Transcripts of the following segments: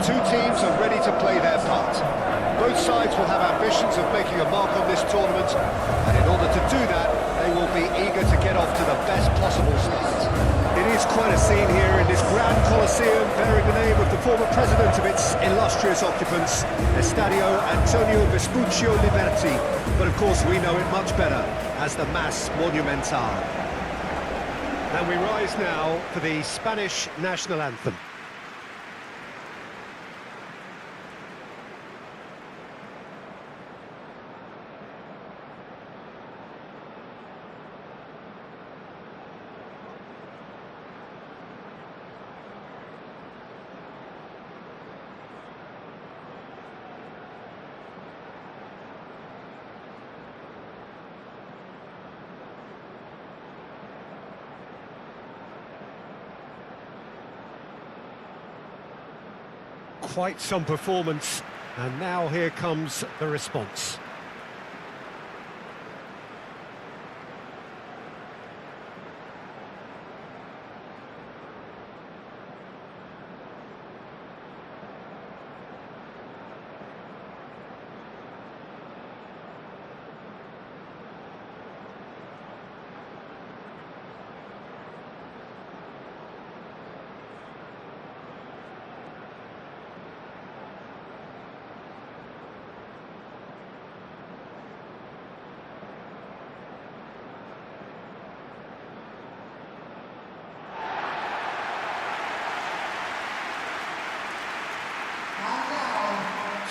two teams are ready to play their part. Both sides will have ambitions of making a mark on this tournament, and in order to do that, they will be eager to get off to the best possible start. It is quite a scene here in this grand Coliseum, bearing the name of the former president of its illustrious occupants, Estadio Antonio Vespuccio Liberti, but of course we know it much better as the Mas Monumental. And we rise now for the Spanish national anthem. Quite some performance, and now here comes the response.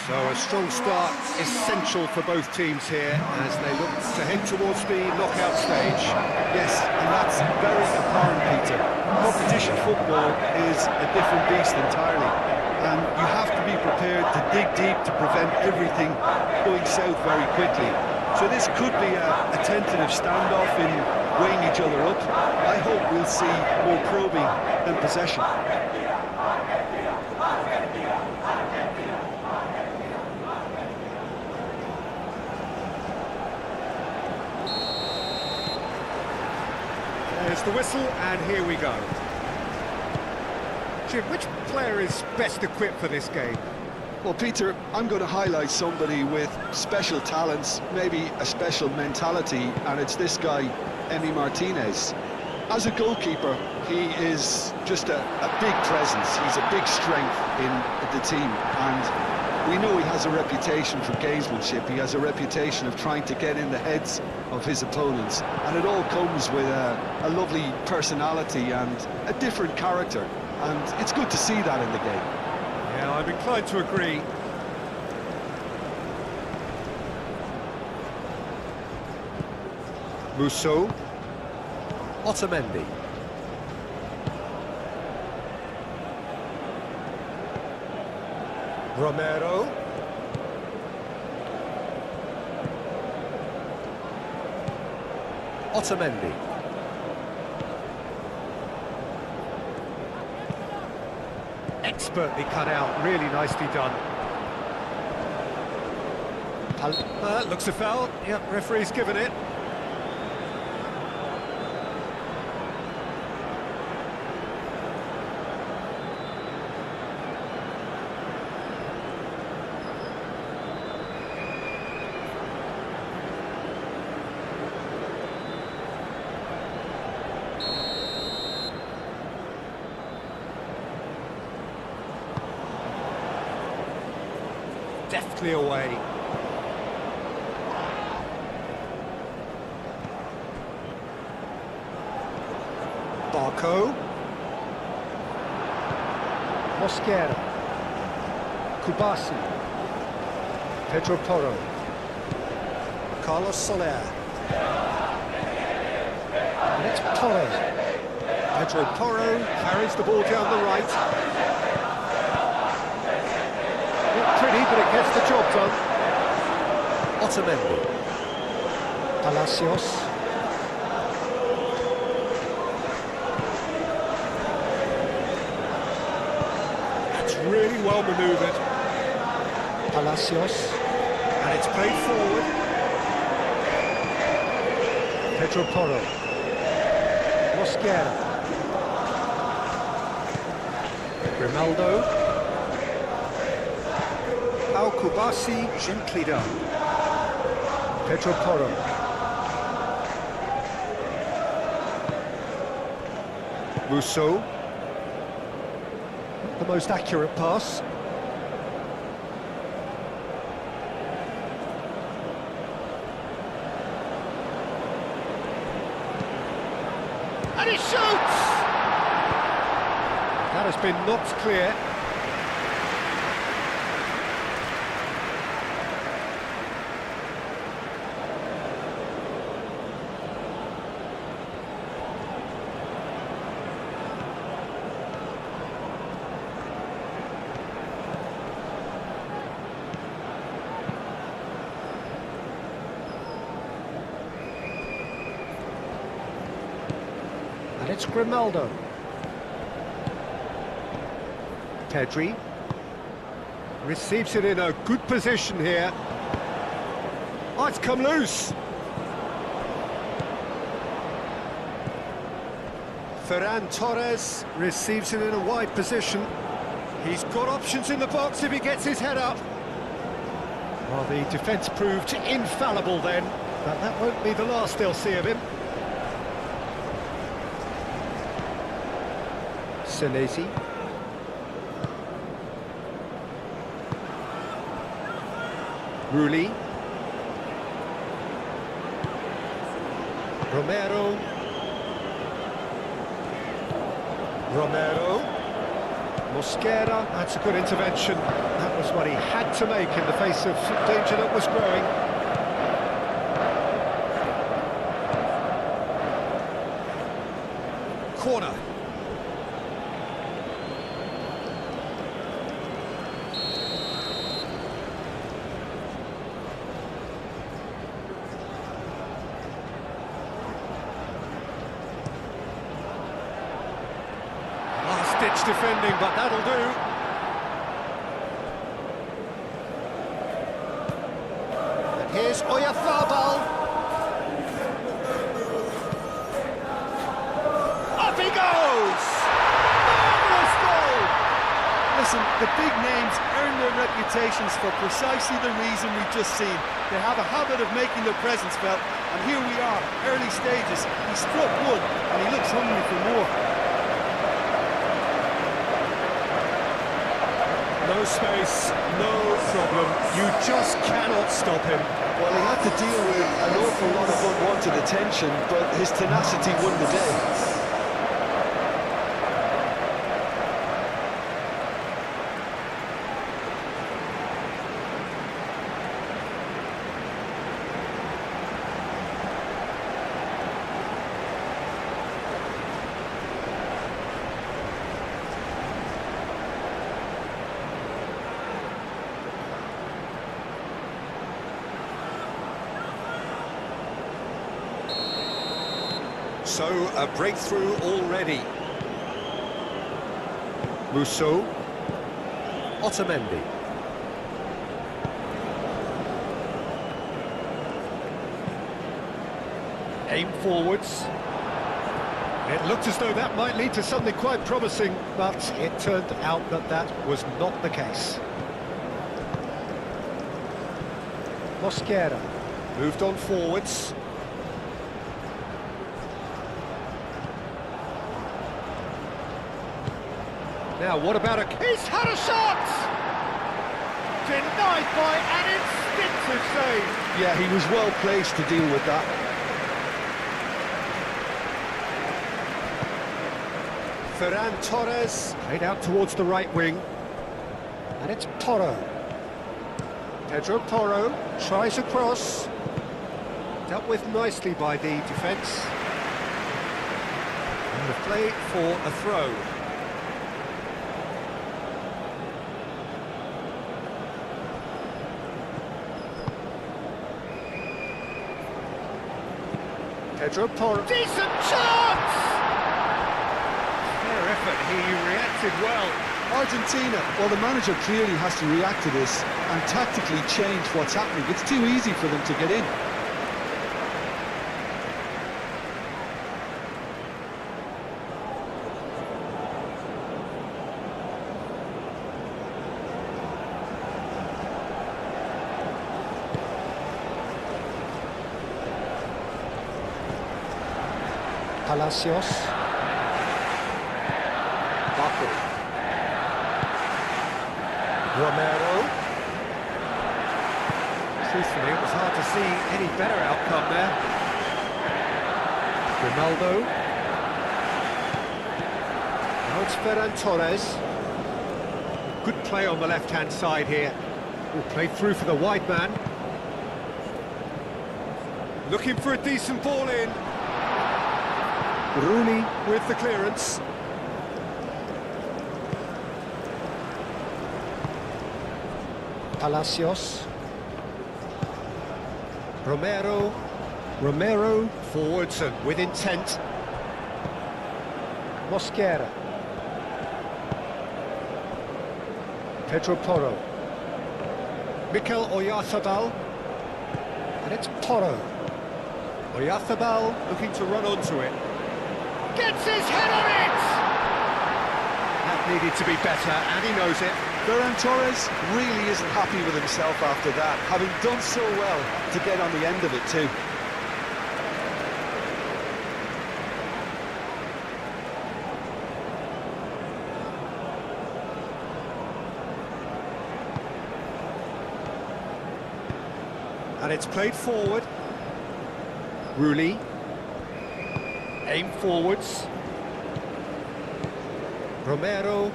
So a strong start essential for both teams here as they look to head towards the knockout stage. Yes, and that's very apparent, Peter. Competition football is a different beast entirely, and you have to be prepared to dig deep to prevent everything going south very quickly. So this could be a tentative standoff in weighing each other up. I hope we'll see more probing than possession. There's the whistle, and here we go. Jim, which player is best equipped for this game? Well, Peter, I'm going to highlight somebody with special talents, maybe a special mentality, and it's this guy, Emi Martinez. As a goalkeeper, he is just a big presence. He's a big strength in the team, and we know he has a reputation for gamesmanship. He has a reputation of trying to get in the heads of his opponents, and it all comes with a lovely personality and a different character, and it's good to see that in the game. Yeah, I'm inclined to agree. Musso. Otamendi. Romero. Otamendi. Expertly cut out, really nicely done. Looks a foul. Yep, referee's given it. Deftly away. Barco. Mosquera. Kubasi. Pedro Porro. Carlos Soler. And it's Torres. Pedro Porro carries the ball down the right. Not pretty, but it gets the job done. Otamendi. Palacios. That's really well manoeuvred. Palacios. And it's played forward. Pedro Porro. Mosquera. Grimaldo. João Kubasi, gently done. Pedro Porro. Musso. Not the most accurate pass. And he shoots! That has been knocked clear. And it's Grimaldo. Pedri receives it in a good position here. Oh, it's come loose. Ferran Torres receives it in a wide position. He's got options in the box if he gets his head up. Well, the defence proved infallible then, but that won't be the last they'll see of him. Senesi. Rulli. Romero. Mosquera, that's a good intervention. That was what he had to make in the face of danger that was growing. Corner. Last-ditch defending, but that'll do. And here's Oyarzabal. Up he goes! Marvellous goal! Listen, the big names earn their reputations for precisely the reason we've just seen. They have a habit of making their presence felt, and here we are, early stages. He struck one, and he looks hungry for more. No space, no problem. You just cannot stop him. Well, he had to deal with an awful lot of unwanted attention, but his tenacity won the day. So, a breakthrough already. Musso. Otamendi. Aim forwards. It looked as though that might lead to something quite promising, but it turned out that that was not the case. Mosquera moved on forwards. Now, what about he's had a shot! Denied by an instinctive save. Yeah, he was well placed to deal with that. Ferran Torres played out towards the right wing. And it's Porro. Pedro Porro tries a cross. Dealt with nicely by the defence. And the play for a throw. Pedro Porro. Decent chance! Fair effort, he reacted well. Argentina, well, the manager clearly has to react to this and tactically change what's happening. It's too easy for them to get in. Palacios. Baku. Romero. Truthfully, it was hard to see any better outcome there. Ronaldo. Now it's Ferran Torres. Good play on the left-hand side here. Will play through for the wide man. Looking for a decent ball in. Rooney with the clearance. Palacios. Romero. Romero forwards and with intent. Mosquera. Pedro Porro. Mikel Oyarzabal. And it's Porro. Oyarzabal looking to run onto it. Gets his head on it! That needed to be better, and he knows it. Ferran Torres really isn't happy with himself after that, having done so well to get on the end of it too. And it's played forward. Rooney. Aim forwards. Romero.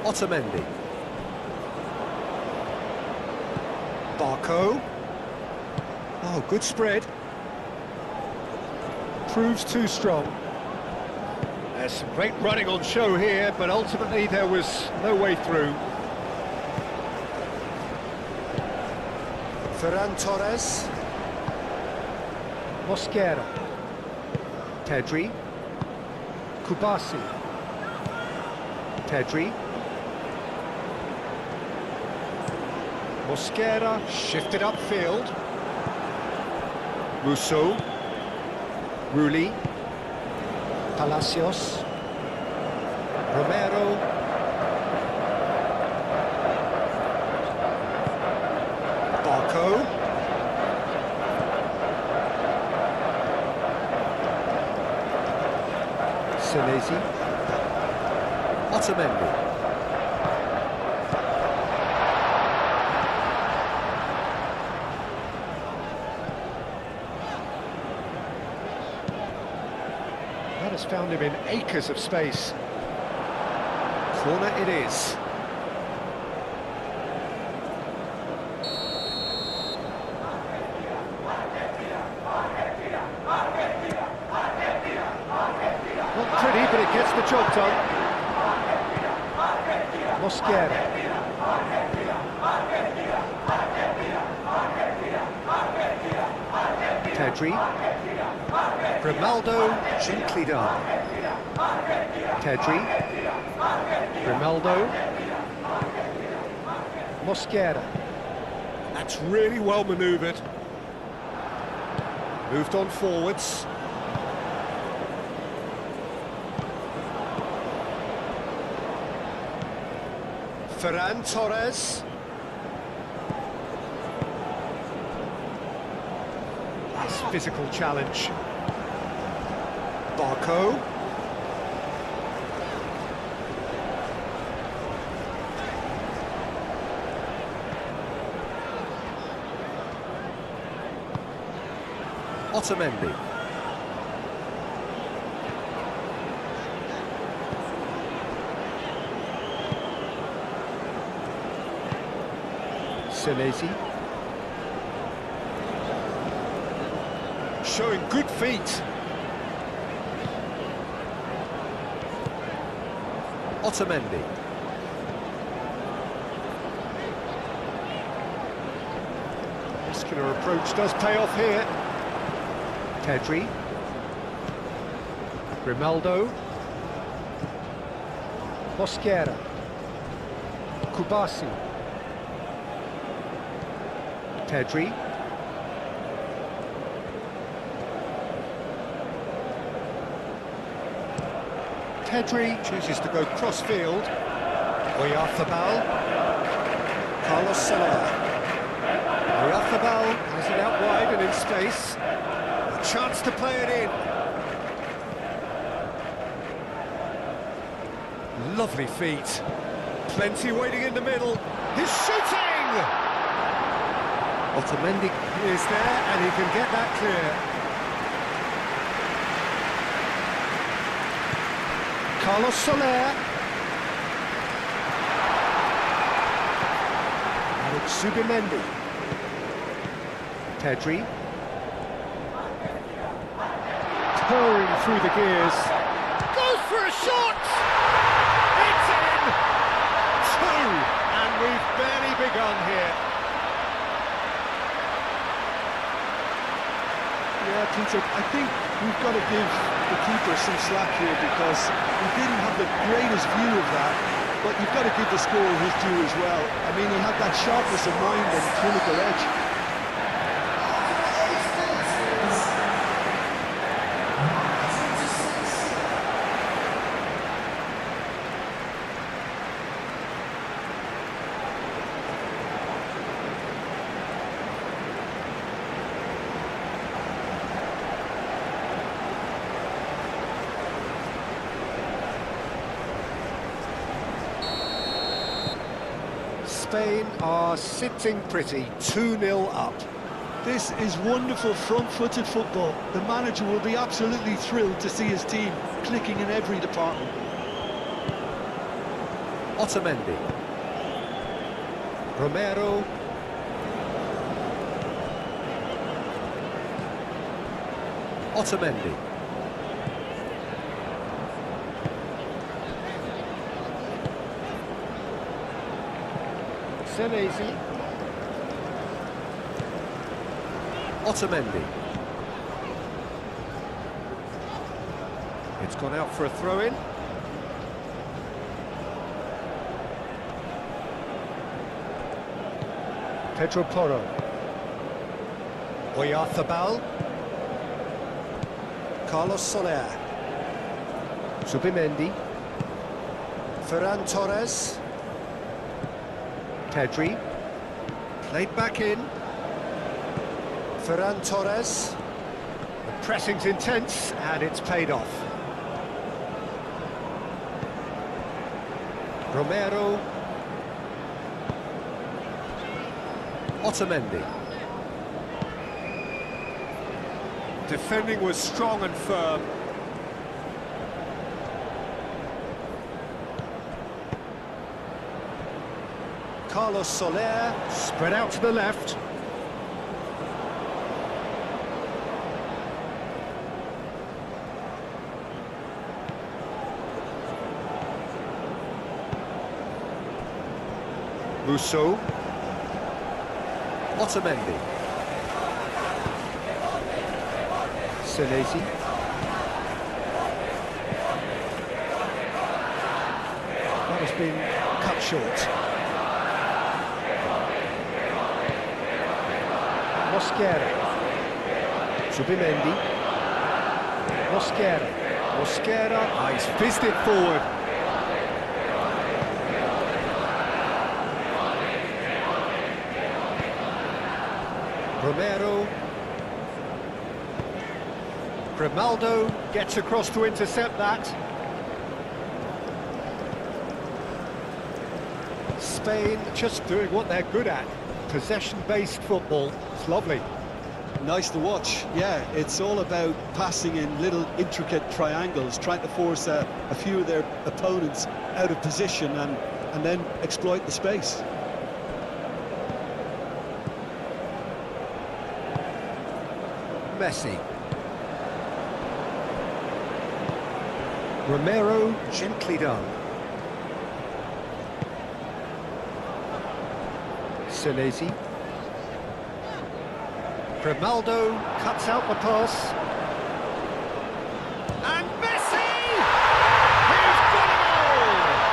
Otamendi. Barco. Oh, good spread. Proves too strong. There's some great running on show here, but ultimately there was no way through. Ferran Torres. Mosquera. Pedri. Kubasi. Pedri. Mosquera shifted upfield. Musso. Rulli. Palacios. Romero. Barco. Senesi. Otamendi. That has found him in acres of space. Corner it is. Not pretty, but it gets the job done. Mosquera. Pedri. Grimaldo, gently done. Pedri. Grimaldo. Mosquera. That's really well manoeuvred. Moved on forwards. Ferran Torres. Nice physical challenge. Barco. Otamendi. Senesi. Showing good feet. Otamendi. Muscular approach does pay off here. Pedri. Grimaldo. Mosquera. Kubasi. Pedri. Pedri chooses to go cross-field. Oyarzabal. Carlos Soler. Oyarzabal has it out wide and in space. A chance to play it in. Lovely feet. Plenty waiting in the middle. He's shooting! Otamendi is there and he can get that clear. Carlos Soler. And it's Zubimendi. Pedri. Pouring through the gears. Goes for a shot! It's in! Two! And we've barely begun here. Yeah, Peter, I think we've got to give the keeper some slack here because he didn't have the greatest view of that, but you've got to give the scorer his due as well. I mean, he had that sharpness of mind and clinical edge. Spain are sitting pretty, 2-0 up. This is wonderful front-footed football. The manager will be absolutely thrilled to see his team clicking in every department. Otamendi. Romero. Otamendi. Senesi. Otamendi. It's gone out for a throw-in. Pedro Porro. Oyarzabal. Carlos Soler. Zubimendi. Ferran Torres. Pedri. Played back in. Ferran Torres. The pressing's intense and it's paid off. Romero. Otamendi. Defending was strong and firm. Carlos Soler, spread out to the left. Rousseau. Otamendi. Senesi. That has been cut short. Mosquera. Zubimendi. Mosquera. Mosquera. He's fizzed it forward. Romero. Grimaldo gets across to intercept that. Spain just doing what they're good at. Possession-based football. It's lovely. Nice to watch. Yeah, it's all about passing in little intricate triangles, trying to force a few of their opponents out of position and then exploit the space. Messi. Romero, gently done. Senesi. Grimaldo cuts out the pass. And Messi! He's got it all!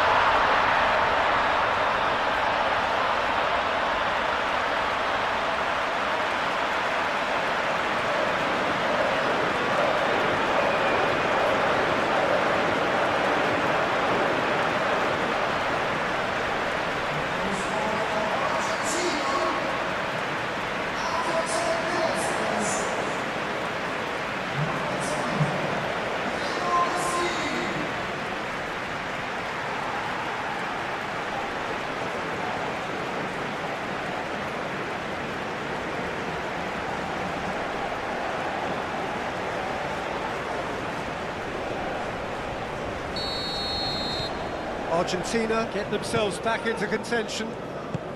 Argentina get themselves back into contention.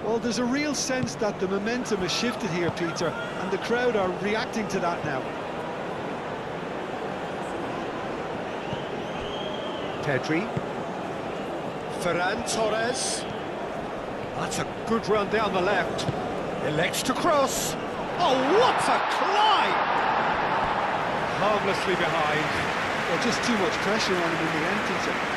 Well, there's a real sense that the momentum has shifted here, Peter, and the crowd are reacting to that now. Pedri. Ferran Torres. That's a good run down the left. Elects to cross. Oh, what a climb! Harmlessly behind. Well, just too much pressure on him in the end, Peter.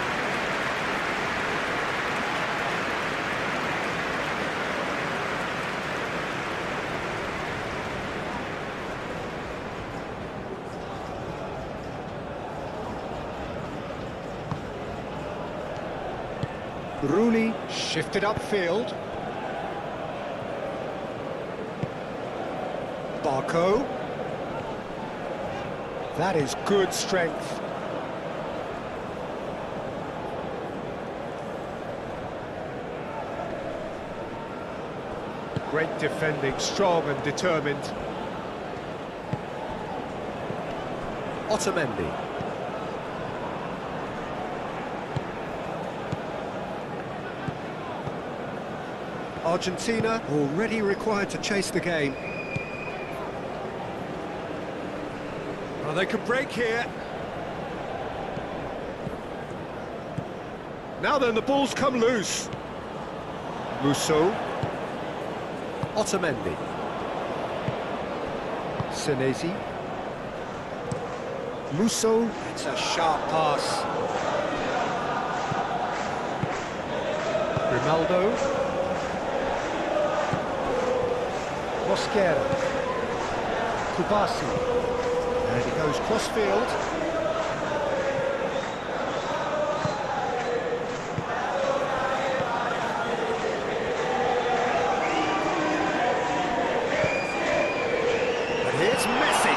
Rooney shifted upfield. Barco. That is good strength. Great defending, strong and determined. Otamendi. Argentina already required to chase the game. Well, they could break here. Now then, the ball's come loose. Musso. Otamendi. Senesi. Musso. It's a sharp pass. Ronaldo. Mosquera. Kubasi. And he goes cross-field. And here's Messi.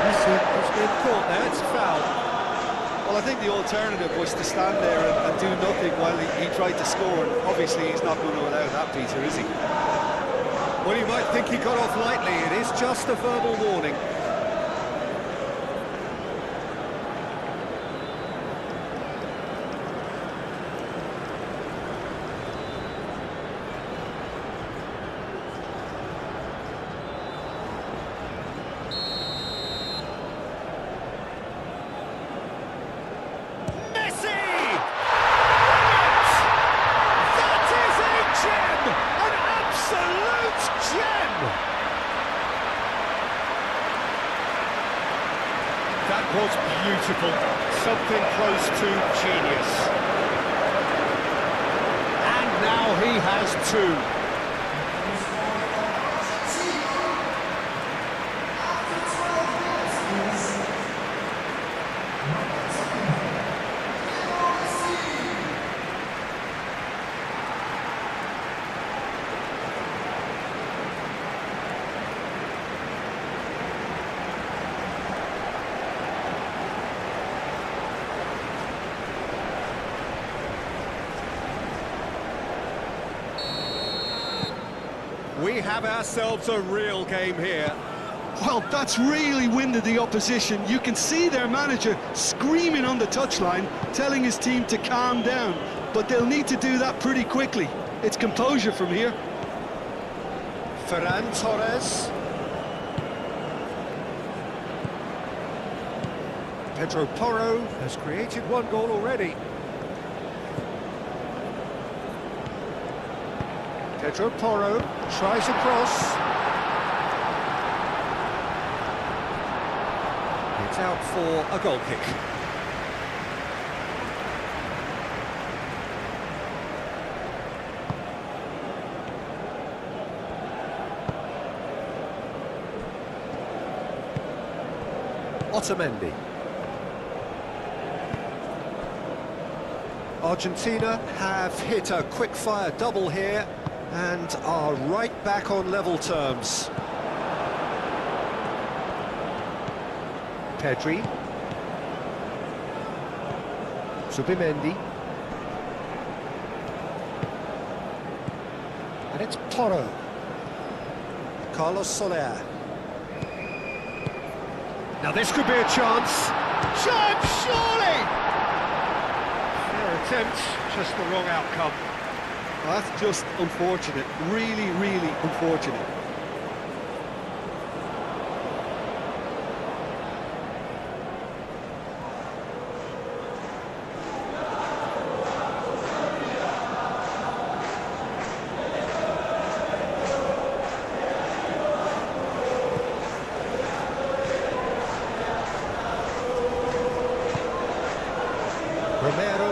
Messi has been caught there, it's a foul. Well, I think the alternative was to stand there and do nothing while he tried to score. And obviously, he's not going to allow that, Peter, is he? Well, you might think he got off lightly. It is just a verbal warning. That was beautiful, something close to genius. And now he has two. We have ourselves a real game here. Well, that's really winded the opposition. You can see their manager screaming on the touchline, telling his team to calm down. But they'll need to do that pretty quickly. It's composure from here. Ferran Torres. Pedro Porro has created one goal already. Pedro Porro tries a cross. It's out for a goal kick. Otamendi. Argentina have hit a quick-fire double here and are right back on level terms. Pedri. Zubimendi. And it's Porro. Carlos Soler. Now this could be a chance. Chance, surely! Fair attempt, just the wrong outcome. Well, that's just unfortunate, really, really unfortunate. Romero.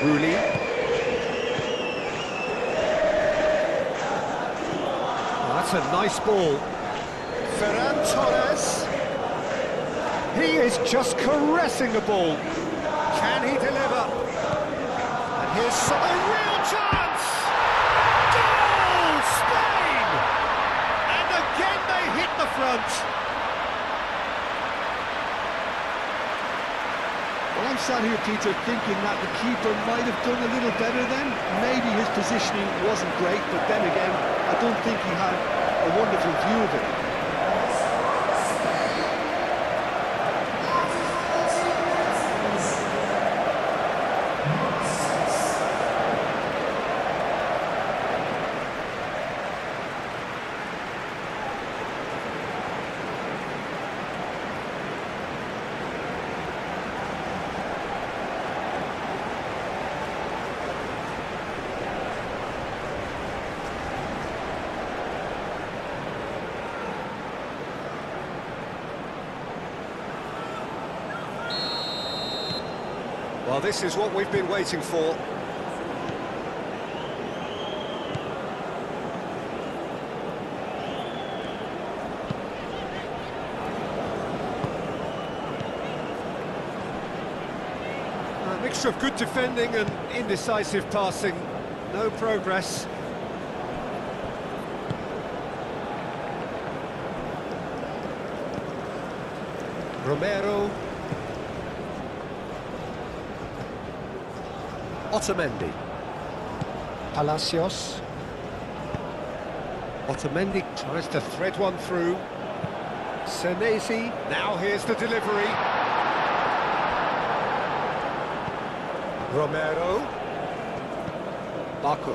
Rooney. Oh, that's a nice ball. Ferran Torres. He is just caressing the ball. Can he deliver? And here's a real chance! Goal! Spain! And again they hit the front. Well, I'm sat here, Peter, thinking that the keeper might have done a little better then. Maybe his positioning wasn't great, but then again, I don't think he had a wonderful view of it. Well, this is what we've been waiting for. A mixture of good defending and indecisive passing. No progress. Romero. Otamendi. Palacios. Otamendi tries to thread one through. Senesi. Now here's the delivery. Romero. Baku.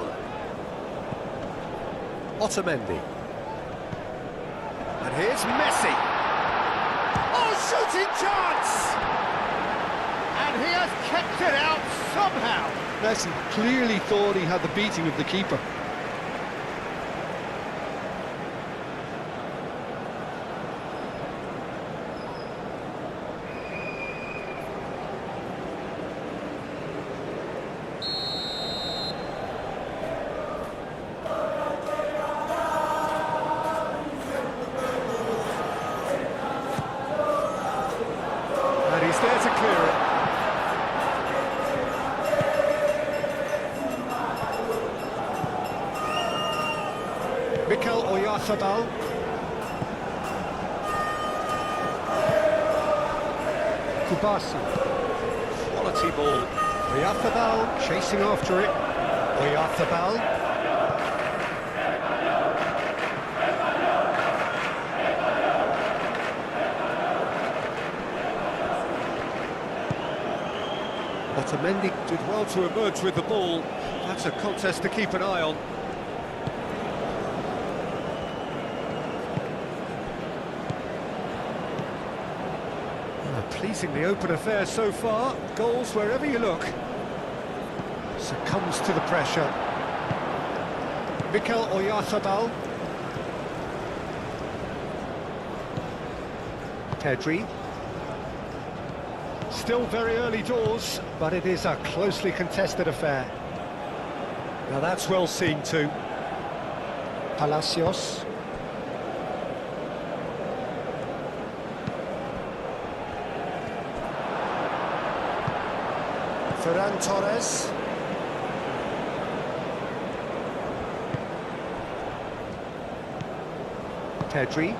Otamendi. And here's Messi. Oh, shooting chance! And he has kept it out somehow. Messi clearly thought he had the beating of the keeper. And he's there to clear it. Mikel Oyarzabal. Kubasi. Quality ball. Oyarzabal chasing after it. Oyarzabal. Otamendi did well to emerge with the ball. That's a contest to keep an eye on. Pleasingly open affair so far. Goals wherever you look. Succumbs to the pressure. Mikel Oyarzabal. Pedri. Still very early doors, but it is a closely contested affair. Now that's well seen too. Palacios. Ferran Torres. Pedri.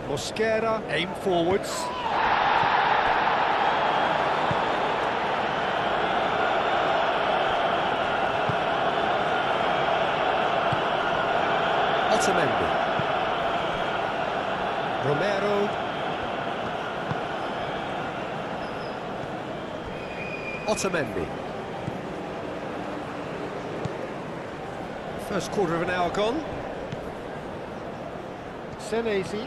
Mosquera, aim forwards. Otamendi. Romero. Otamendi. First quarter of an hour gone. Senesi.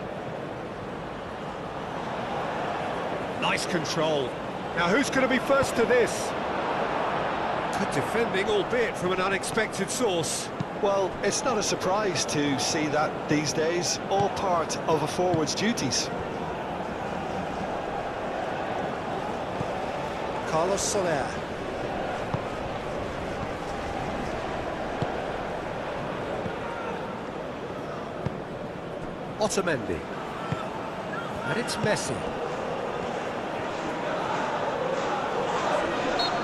Nice control. Now who's going to be first to this? Good defending, albeit from an unexpected source. Well, it's not a surprise to see that these days, all part of a forward's duties. Carlos Soler. Otamendi. And it's Messi.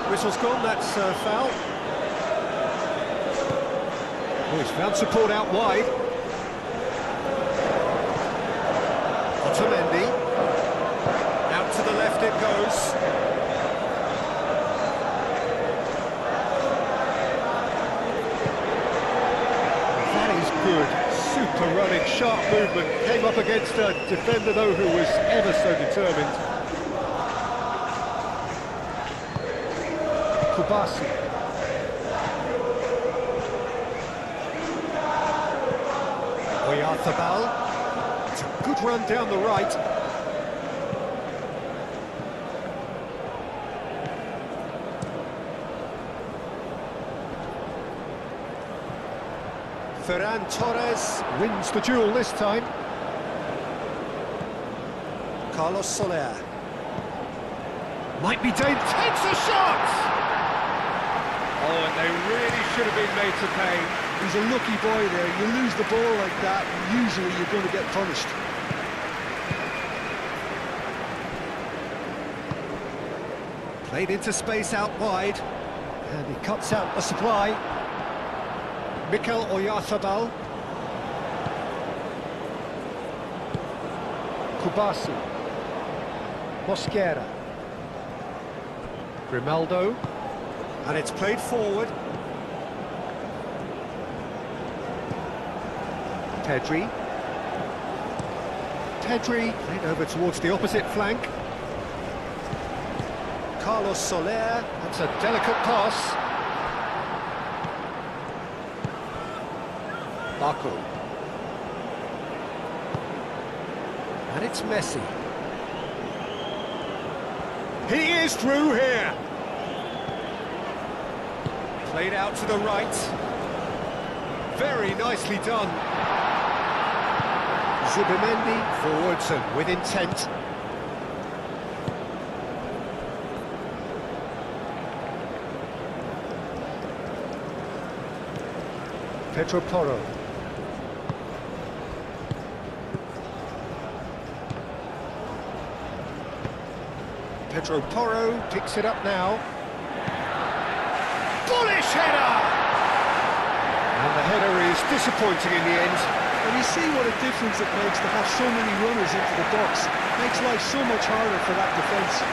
Whistle's gone, that's foul. Oh, he's found support out wide. Otamendi. Out to the left it goes. That is good. Super running, sharp movement. Came up against a defender, though, who was ever so determined. Kubasi. Oyarzabal. It's a good run down the right. Ferran Torres wins the duel this time. Carlos Soler. Might be dangerous. Takes a shot! Oh, and they really should have been made to pay. He's a lucky boy there. You lose the ball like that, and usually you're going to get punished. Played into space out wide, and he cuts out the supply. Mikel Oyarzabal. Kubasi. Mosquera. Grimaldo. And it's played forward. Pedri. Played over towards the opposite flank. Carlos Soler. That's a delicate pass. Baku. And it's Messi. He is through here. Played out to the right. Very nicely done. Zubimendi forwards and with intent. Pedro Porro. Pedro Porro picks it up now. Bullish header! And the header is disappointing in the end. And you see what a difference it makes to have so many runners into the box. Makes life so much harder for that defence.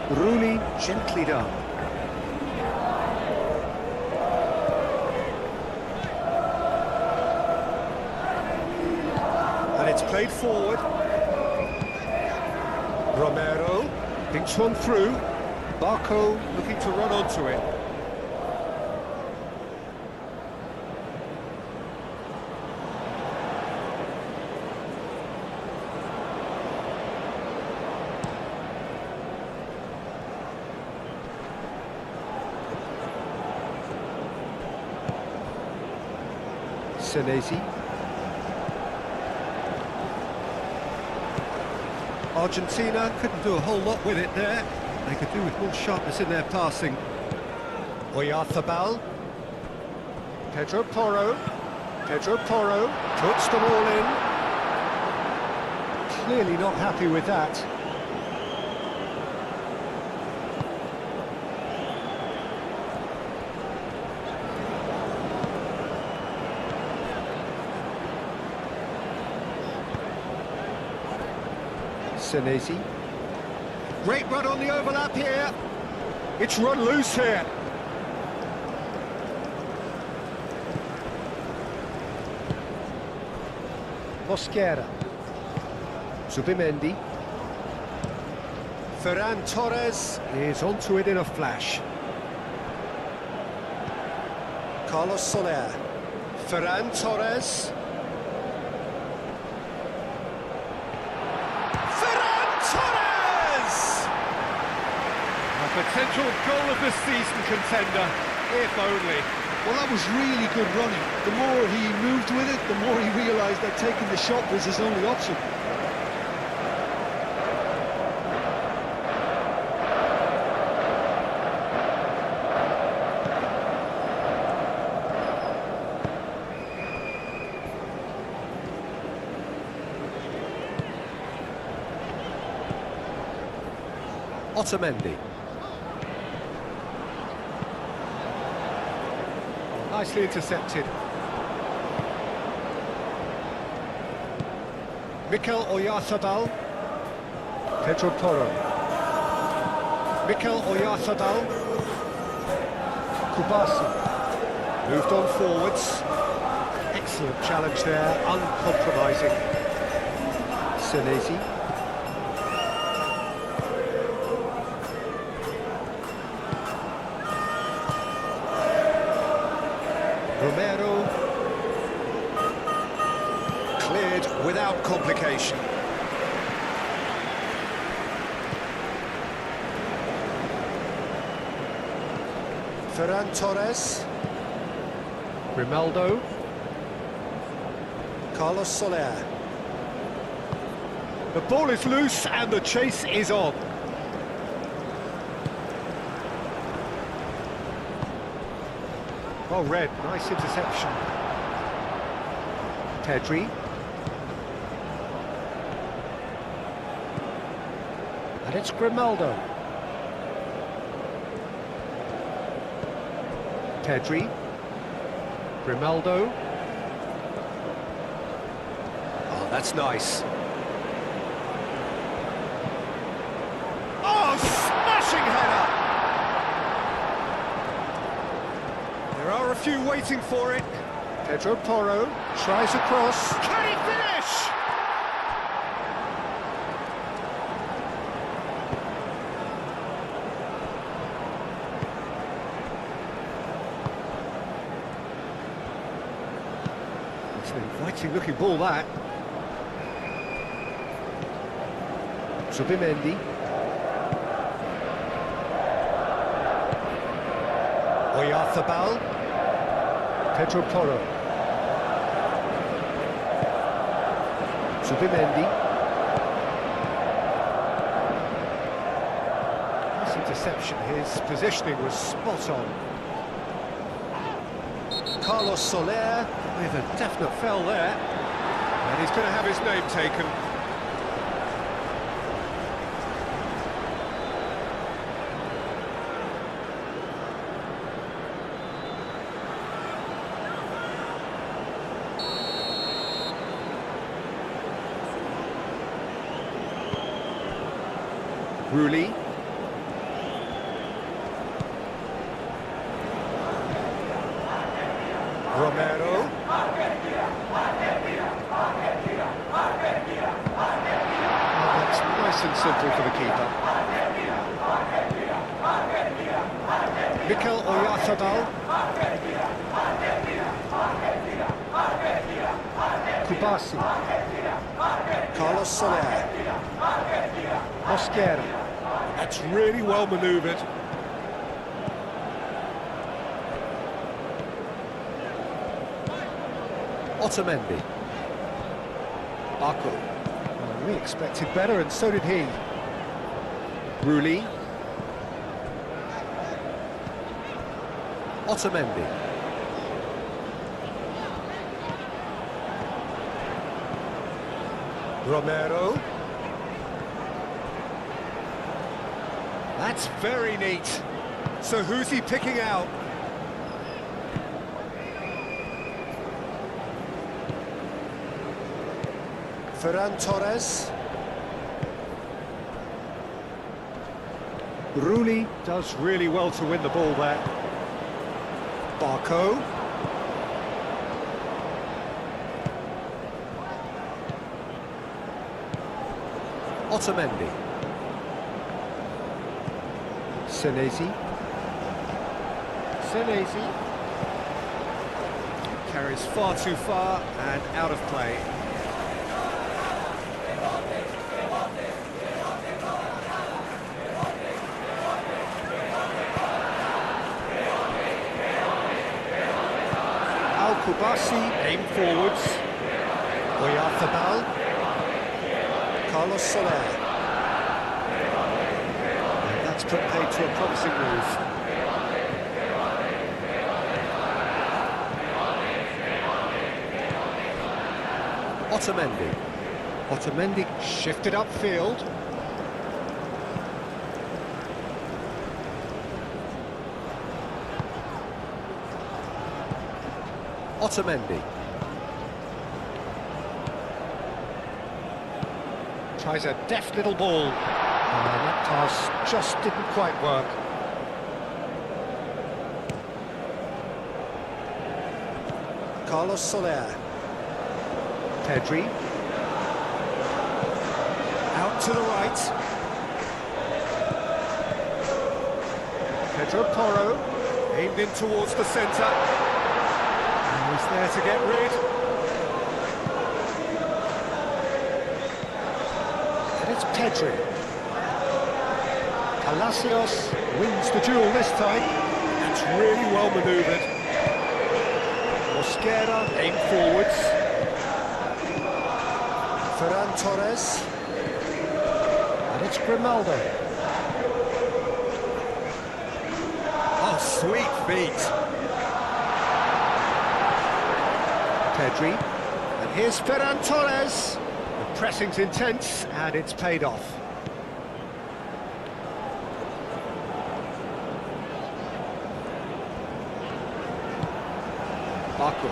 Rooney gently done. And it's played forward. Romero thinks one through. Barco looking to run onto it. Senesi. Argentina couldn't do a whole lot with it there. They could do with more sharpness in their passing. Oyarzabal. Pedro Porro. Pedro Porro puts them all in. Clearly not happy with that. Senesi. Great run on the overlap here. It's run loose here. Mosquera. Zubimendi. Ferran Torres is onto it in a flash. Carlos Soler. Ferran Torres. Ferran Torres! A potential goal of the season contender, if only. Well, that was really good running. The more he moved with it, the more he realised that taking the shot was his only option. Otamendi. Nicely intercepted. Mikel Oyarzabal. Pedro Porro. Mikel Oyarzabal. Kubasi. Moved on forwards. Excellent challenge there, uncompromising. Senesi. Romero, cleared without complication. Ferran Torres. Grimaldo. Carlos Soler. The ball is loose and the chase is on. Well read, nice interception. Pedri. And it's Grimaldo. Pedri. Grimaldo. Oh, that's nice. Oh, smashing header! There are a few waiting for it. Pedro Porro tries a cross. Can he finish? It's an inviting looking ball, that. Zubimendi. Oyarzabal. Pedro Porro. Zubimendi. Nice interception. His positioning was spot on. Carlos Soler with a definite foul there. And he's going to have his name taken. Rulli. Romero. Oh, that's nice and simple for the keeper. Mikel Oyarzabal. Kubasi. Carlos Soler. Mosquera. That's really well manoeuvred. Otamendi. Barco. Well, we expected better, and so did he. Rulli. Otamendi. Romero. That's very neat. So who's he picking out? Ferran Torres. Rulli does really well to win the ball there. Barco. Otamendi. Senesi. Carries far too far and out of play. Al-Kubasi aim forwards. Oyarzabal. Carlos Soler. And that's put paid to a promising move. Otamendi shifted upfield. Otamendi tries a deft little ball, and that pass just didn't quite work. Carlos Soler. Pedri. Out to the right. Pedro Porro. Aimed in towards the centre. And he's there to get rid. And it's Pedri. Palacios wins the duel this time. That's really well manoeuvred. Mosquera aim forwards. Ferran Torres, and it's Grimaldo. Oh, sweet feet. Pedri, and here's Ferran Torres. The pressing's intense, and it's paid off. Barco.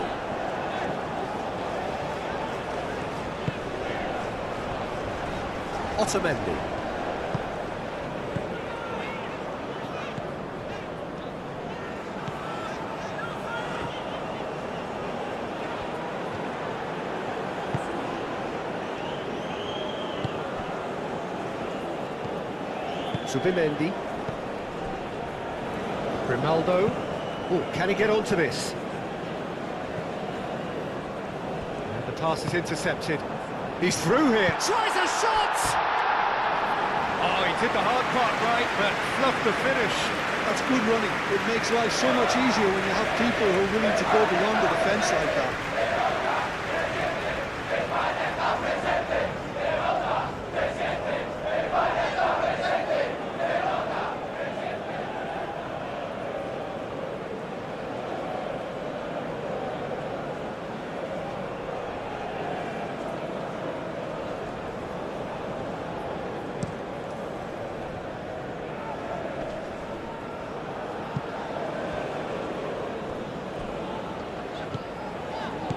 Otamendi. Zubimendi. Grimaldo. Oh, can he get onto this? And the pass is intercepted. He's through here. Tries a shot! Oh, he did the hard part right, but fluffed the finish. That's good running. It makes life so much easier when you have people who are willing to go beyond the defence like that.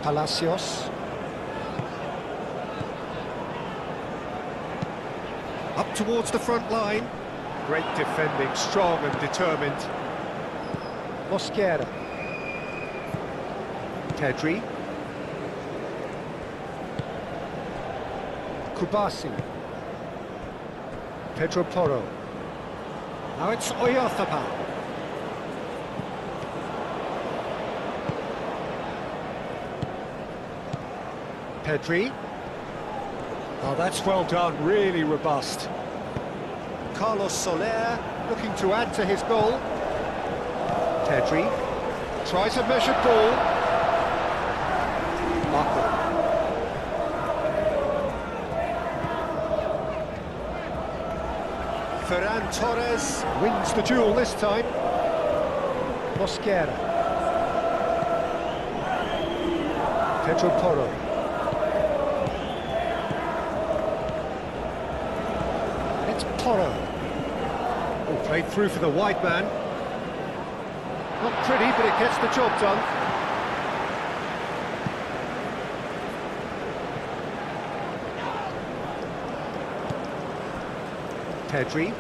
Palacios. Up towards the front line. Great defending, strong and determined. Mosquera. Pedri. Kubasi. Pedro Porro. Now it's Oyarzabal. Pedri. Oh, that's well done, really robust. Carlos Soler looking to add to his goal. Pedri tries a measured ball. Marco. Ferran Torres wins the duel this time. Mosquera. Pedro Porro. Porro. Oh, played through for the wide man. Not pretty, but it gets the job done. Pedri.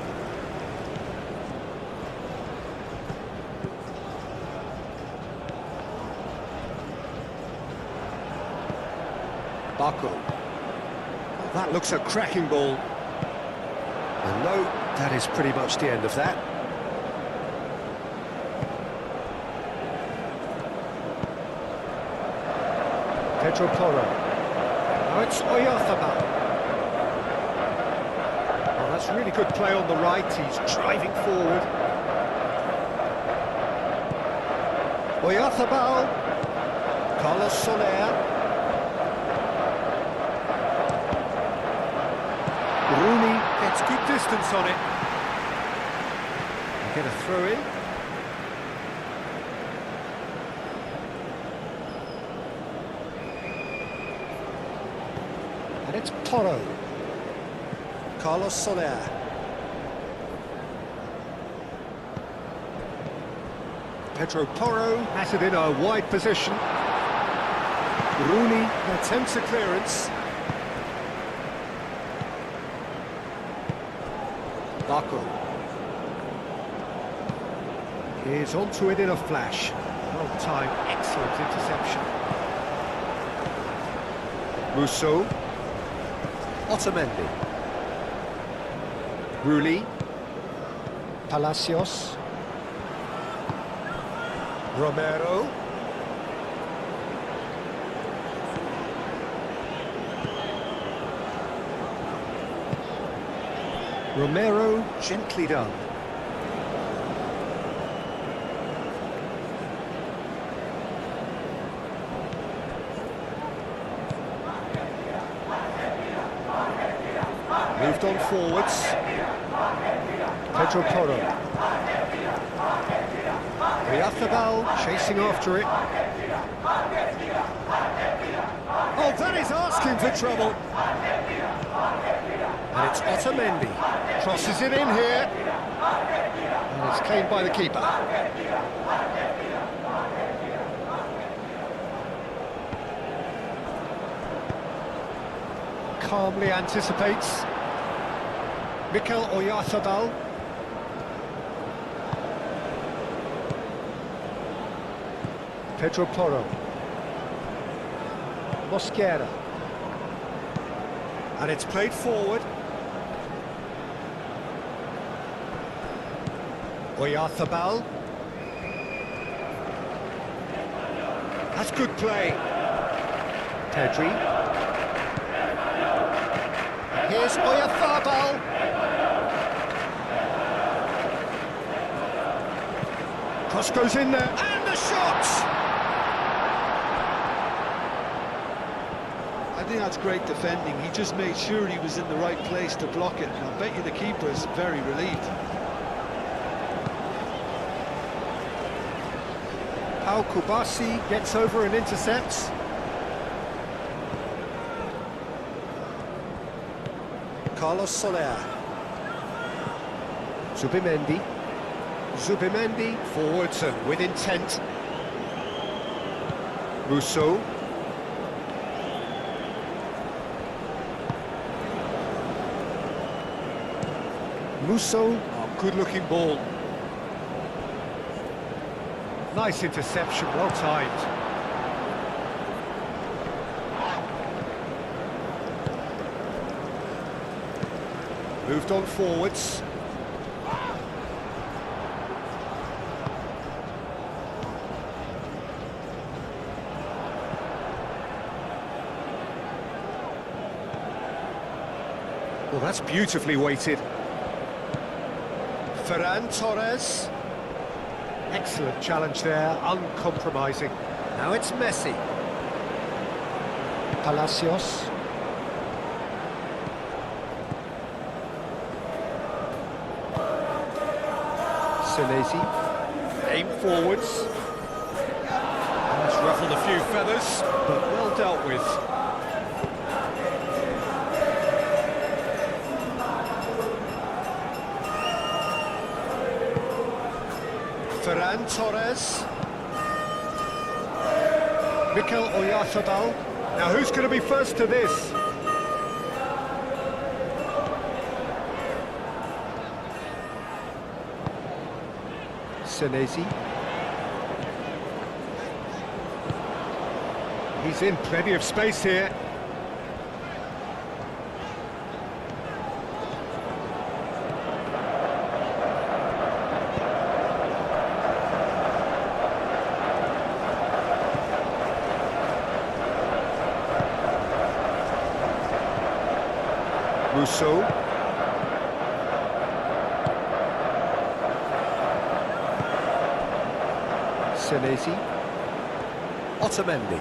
Baku. That looks a cracking ball. And no, that is pretty much the end of that. Pedro Porro. Now it's Oyarzabal. Well, that's really good play on the right. He's driving forward. Oyarzabal. Carlos Soler. Rooney gets good distance on it. Get a throw in. And it's Porro. Carlos Soler. Pedro Porro has it in a wide position. Rooney attempts a clearance. Baku. He's onto it in a flash. Well timed, excellent interception. Musso. Otamendi. Rulli. Palacios. Romero. Romero, gently done. Moved on forwards. Pedro Porro. Oyarzabal chasing after it. Oh, that is asking for trouble. And it's Otamendi. Crosses it in here. And it's claimed by the keeper. Calmly anticipates. Mikel Oyarzabal. Pedro Porro. Mosquera. And it's played forward. Oyarzabal. That's good play. Pedri. Here's Oyarzabal. Cross goes in there, and the shot! I think that's great defending. He just made sure he was in the right place to block it. And I bet you the keeper is very relieved. Pau Kubasi gets over and intercepts. Carlos Soler. Zubimendi. Zubimendi forwards and with intent. Musso. Musso, a good-looking ball. Nice interception, well timed. Moved on forwards. Well, that's beautifully weighted. Ferran Torres. Excellent challenge there, uncompromising. Now it's Messi. Palacios. Senesi. Aim forwards. That's ruffled a few feathers, but well dealt with. Ferran Torres. Mikel Oyarzabal. Now who's going to be first to this? Senesi. He's in plenty of space here. Rousseau. Senesi. Otamendi.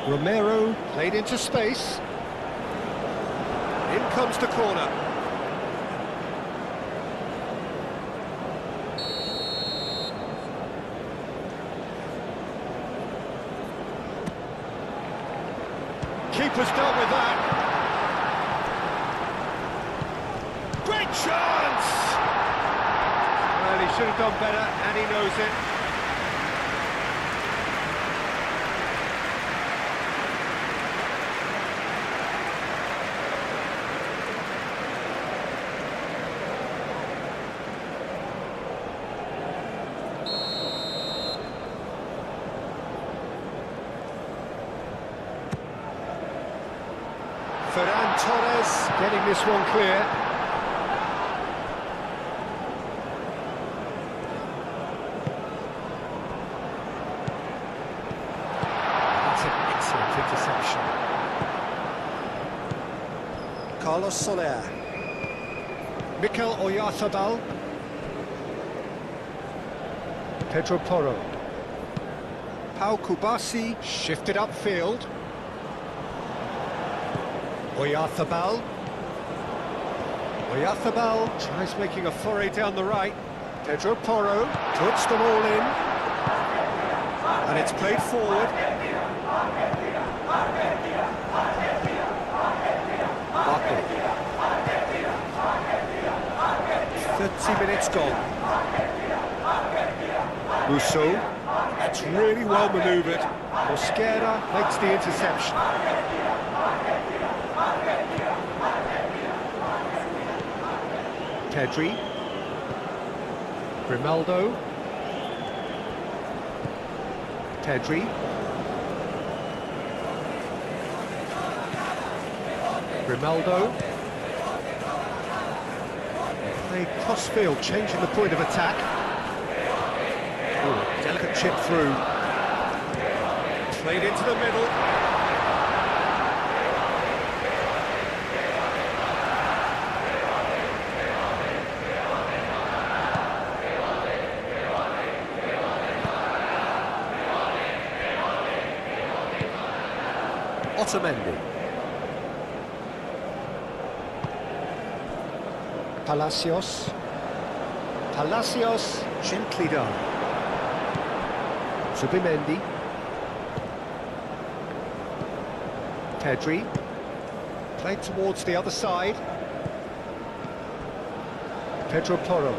Romero played into space. In comes the corner. Keeper's dealt with that. Great chance! Well, he should have done better, and he knows it. Ferran Torres getting this one clear. That's an excellent interception. Carlos Soler. Mikel Oyarzabal. Pedro Porro. Pau Kubasi shifted upfield. Oyarzabal tries making a foray down the right. Pedro Porro puts them all in. And it's played forward. Baku. 30 minutes gone. Rousseau. That's really well manoeuvred. Mosquera makes the interception. Pedri, Grimaldo, Pedri, Grimaldo, played cross-field, changing the point of attack. Ooh, delicate chip through, played into the middle. Otamendi. Palacios, gently done. Zubimendi. Pedri. Played towards the other side. Pedro Porro.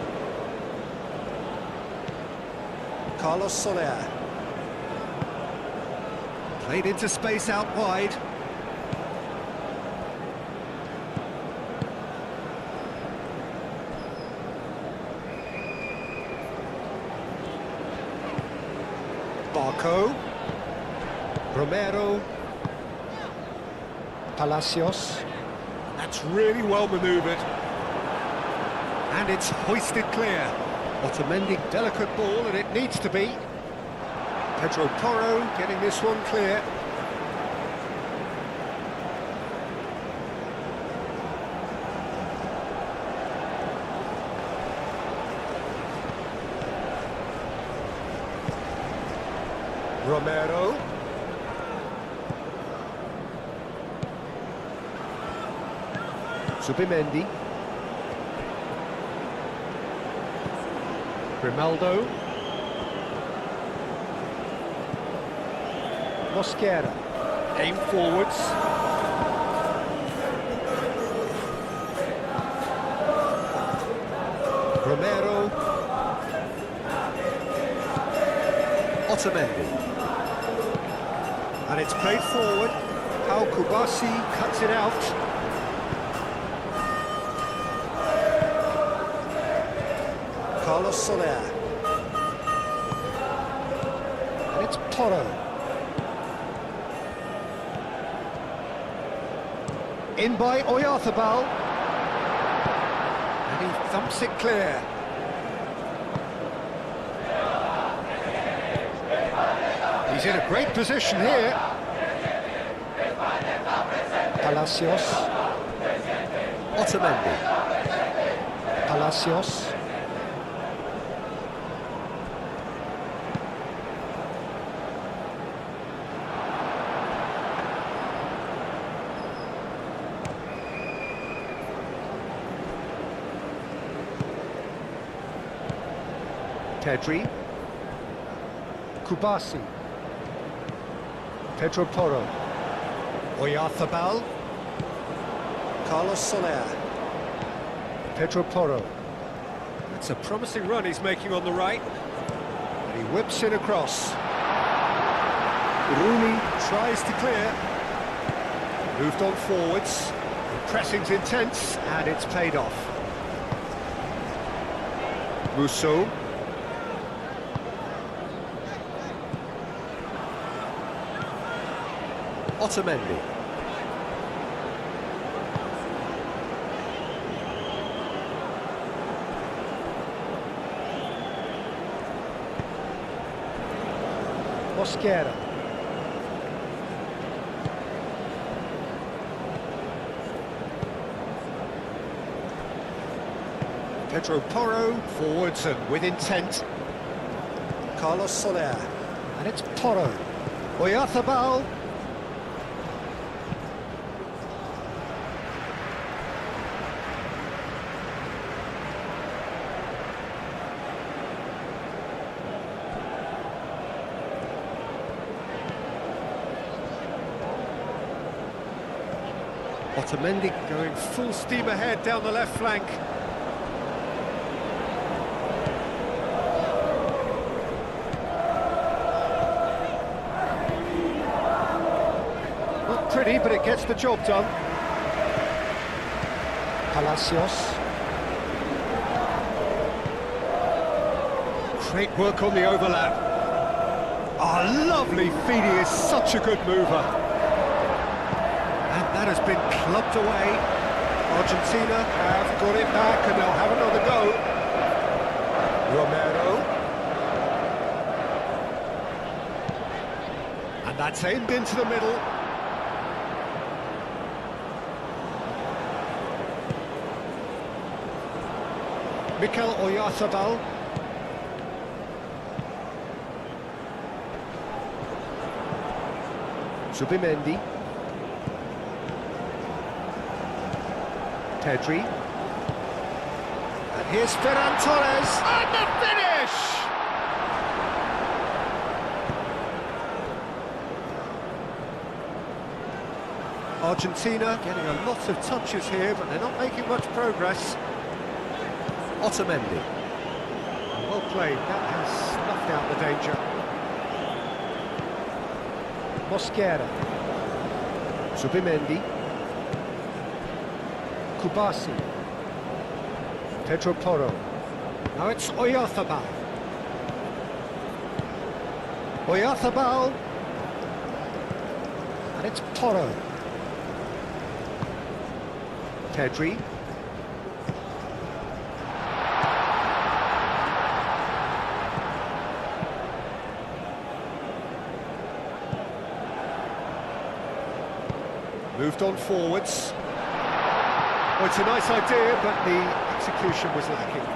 Carlos Soler. Played into space out wide. Barco. Romero. Palacios. That's really well manoeuvred. And it's hoisted clear. Otamendi, delicate ball, and it needs to be. Pedro Porro getting this one clear. Romero. Zubimendi. Grimaldo. Mosquera, aim forwards. Romero. Otamendi. And it's played forward. Pau Kubasi cuts it out. Carlos Soler. And it's Porro. In by Oyarzabal. And he thumps it clear. He's in a great position here. Palacios. Otamendi. Palacios. Pedri. Kubasi. Pedro Porro. Oyarzabal. Carlos Soler. Pedro Porro. That's a promising run he's making on the right. And he whips it across. Rooney tries to clear. Moved on forwards. The pressing's intense, and it's paid off. Rousseau. Otamendi. Mosquera. Pedro Porro, forwards and with intent. Carlos Soler. And it's Porro. Oyarzabal. Otamendi going full steam ahead down the left flank. Not pretty, but it gets the job done. Palacios. Great work on the overlap. Oh, lovely feed, he is such a good mover. That has been clubbed away. Argentina have got it back and they'll have another go. Romero. And that's aimed into the middle. Mikel Oyarzabal. Zubimendi. Pedri. And here's Ferran Torres. And the finish! Argentina getting a lot of touches here, but they're not making much progress. Otamendi. Well played, that has snuffed out the danger. Mosquera. Zubimendi. Kubasi. Pedro Porro. Now it's Oyarzabal. Oyarzabal. And it's Porro. Pedri. Moved on forwards. Well, it's a nice idea, but the execution was lacking.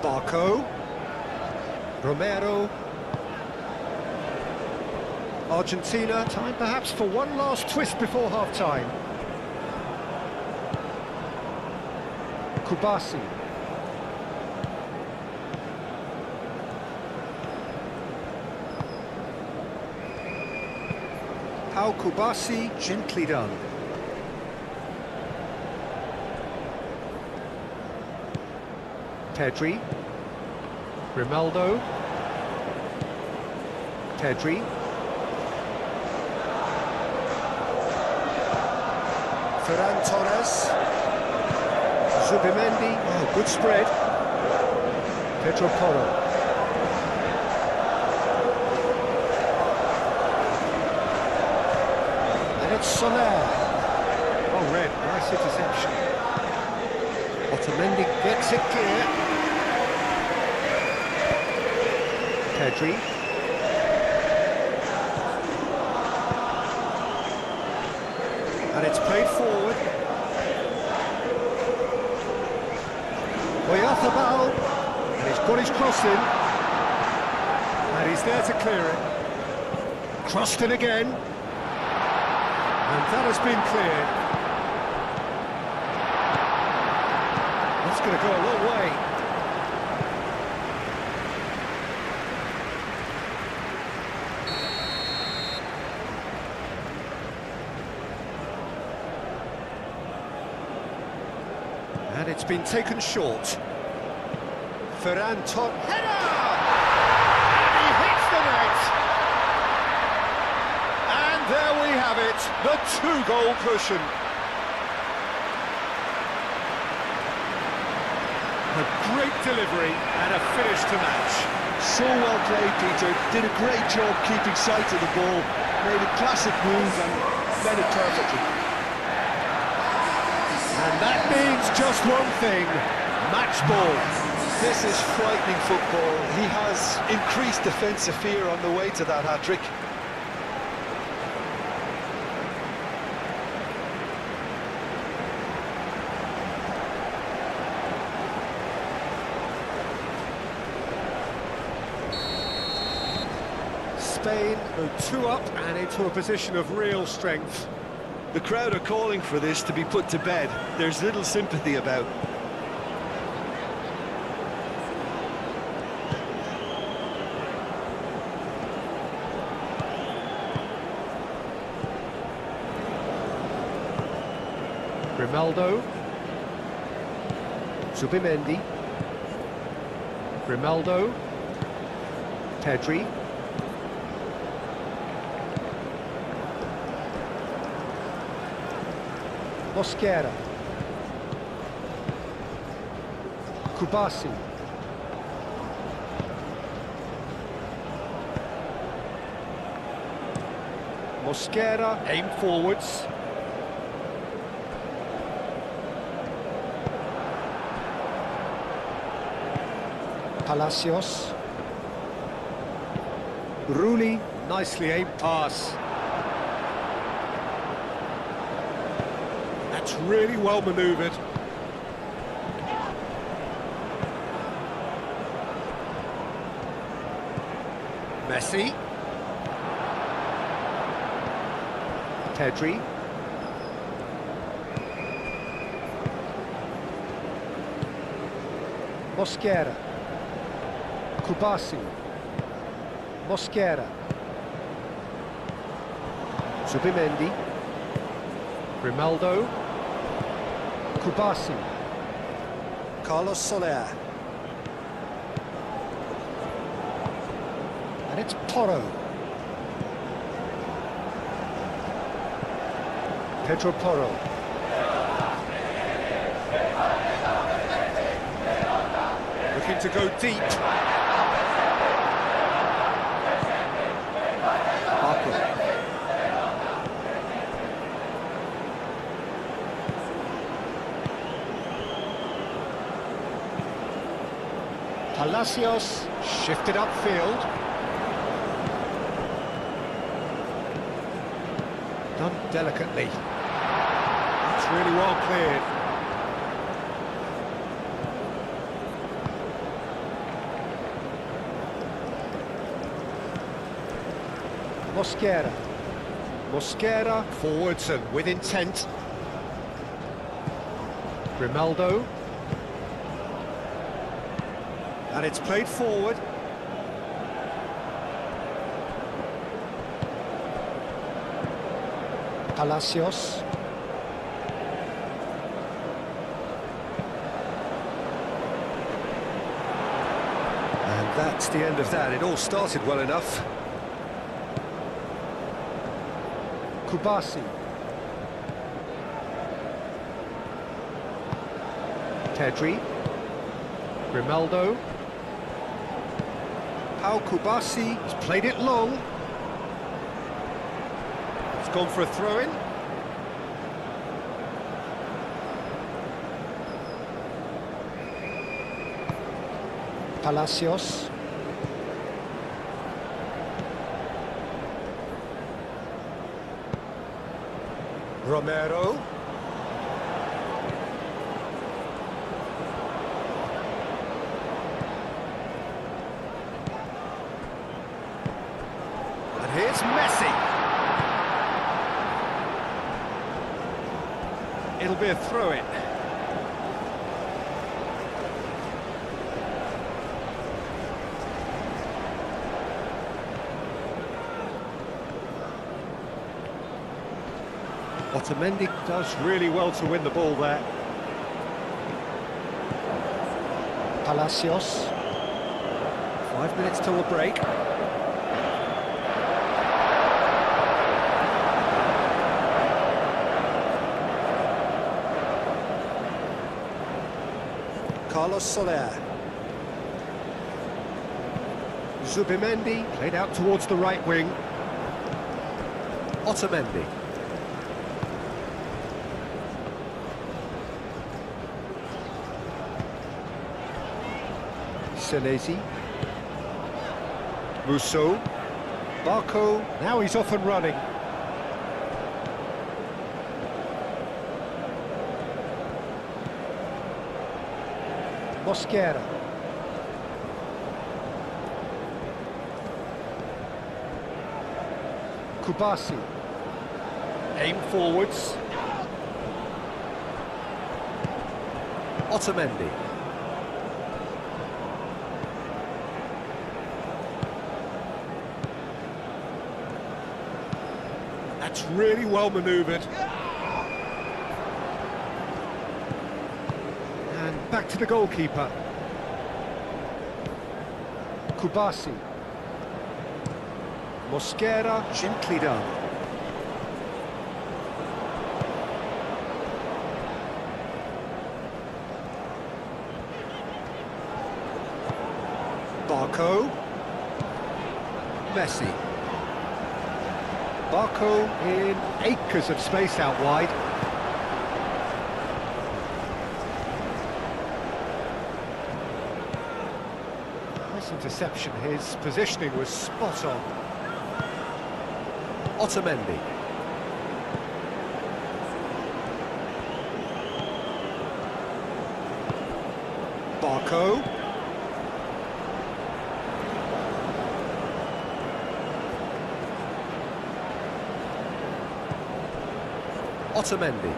Barco. Romero. Argentina, time perhaps for one last twist before half-time. Kubasi. How Kubasi, gently done. Pedri. Grimaldo. Pedri. Ferran Torres. Zubimendi. Oh, good spread. Pedro Porro. Soler. Oh, red, nice interception. Otamendi gets it clear. Pedri. And it's played forward. Oyarzábal, and he's got his cross in. And he's there to clear it. Crossed in again. And that has been cleared. That's going to go a long way. And it's been taken short. Ferran header! And he hits the net! And there we have it, the two-goal cushion. A great delivery and a finish to match. So well played, Peter. Did a great job keeping sight of the ball. Made a classic move and led it perfectly. And that means just one thing, match ball. This is frightening football. He has increased defensive fear on the way to that hat-trick. Spain go 2 up and into a position of real strength. The crowd are calling for this to be put to bed. There's little sympathy about. Grimaldo. Zubimendi. Grimaldo. Pedri. Mosquera. Kubasi. Mosquera, aim forwards. Palacios. Rulli, nicely aimed pass. That's really well manoeuvred. Messi. Pedri. Mosquera. Kubasi. Mosquera. Zubimendi. Grimaldo. Kubasi. Carlos Soler. And it's Porro. Pedro Porro. Looking to go deep. Palacios shifted upfield. Done delicately. It's really well cleared. Mosquera. Mosquera forwards and with intent. Grimaldo. And it's played forward. Palacios. And that's the end of that. It all started well enough. Kubasi. Pedri. Grimaldo. Pau Kubasi has played it long. It's gone for a throw-in. Palacios. Romero. And here's Messi. It'll be a throw-in. Otamendi does really well to win the ball there. Palacios. 5 minutes till the break. Carlos Soler. Zubimendi played out towards the right wing. Otamendi. Senesi. Rousseau. Barco. Now he's off and running. Mosquera. Kubasi. Aim forwards. Otamendi. That's really well manoeuvred. And back to the goalkeeper. Kubasi. Mosquera, gently done. Barco. Messi. Barco in acres of space out wide. Nice interception, his positioning was spot on. Otamendi. Barco. Otamendi.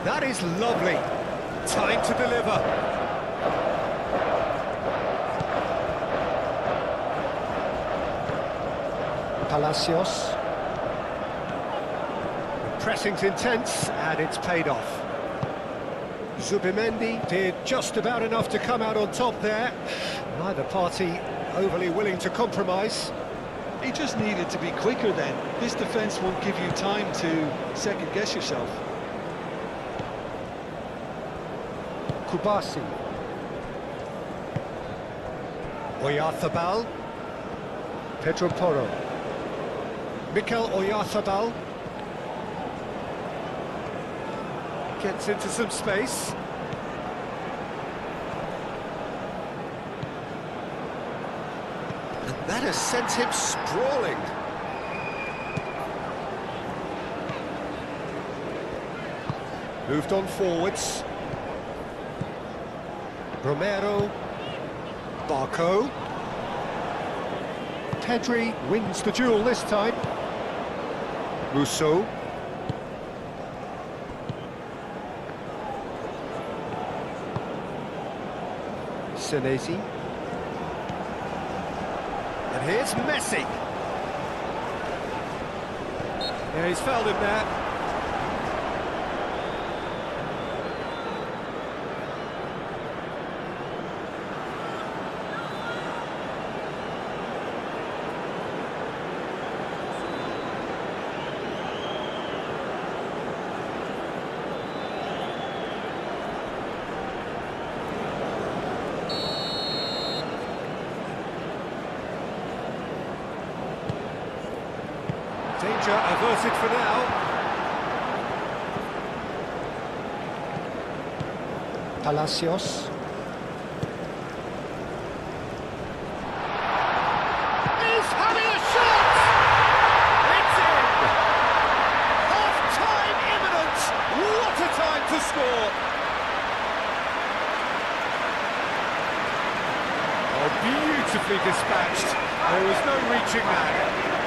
That is lovely. Time to deliver. Palacios. The pressing's intense and it's paid off. Zubimendi did just about enough to come out on top there. Neither party overly willing to compromise. He just needed to be quicker then. This defence won't give you time to second-guess yourself. Kubasi. Oyarzabal. Pedro Porro. Mikel Oyarzabal. Gets into some space. And that has sent him sprawling. Moved on forwards. Romero. Barco. Pedri wins the duel this time. Rousseau. Senesi. And here's Messi. Yeah, he's fouled him there. Danger averted for now. Palacios. having a shot! It's in! Half-time imminent! What a time to score! Oh, beautifully dispatched. There was no reaching that.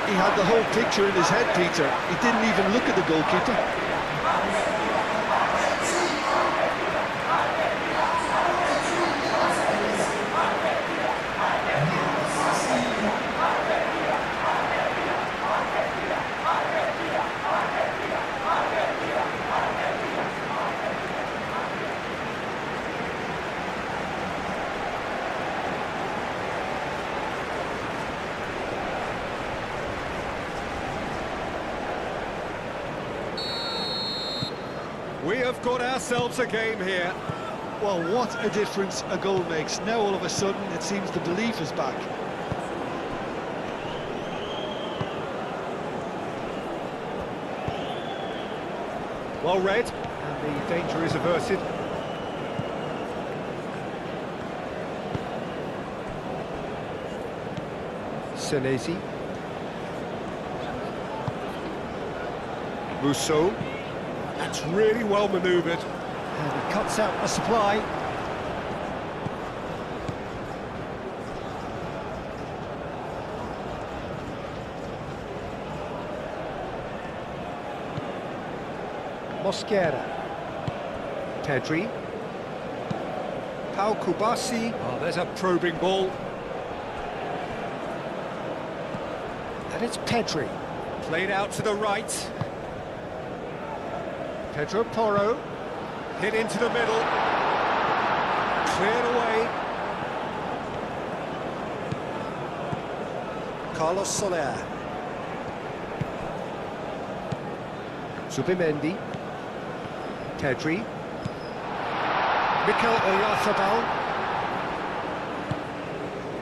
He had the whole picture in his head, Peter. He didn't even look at the goalkeeper. We have got ourselves a game here. Well, what a difference a goal makes. Now all of a sudden it seems the belief is back. Well read, and the danger is averted. Senesi. Rousseau. That's really well manoeuvred. And he cuts out the supply. Mosquera. Pedri. Pau Kubasi. Oh, there's a probing ball. And it's Pedri. Played out to the right. Pedro Porro. Hit into the middle. Cleared away. Carlos Soler. Zubimendi. Pedri. Mikel Oyarzabal.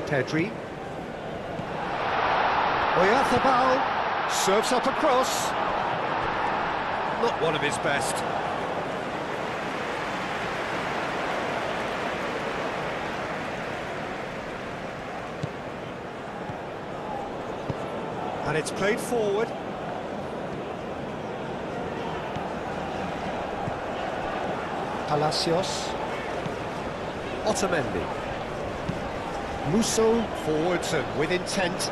Pedri. Oyarzabal serves up a cross. Not one of his best. And it's played forward. Palacios. Otamendi. Musso forwards and with intent.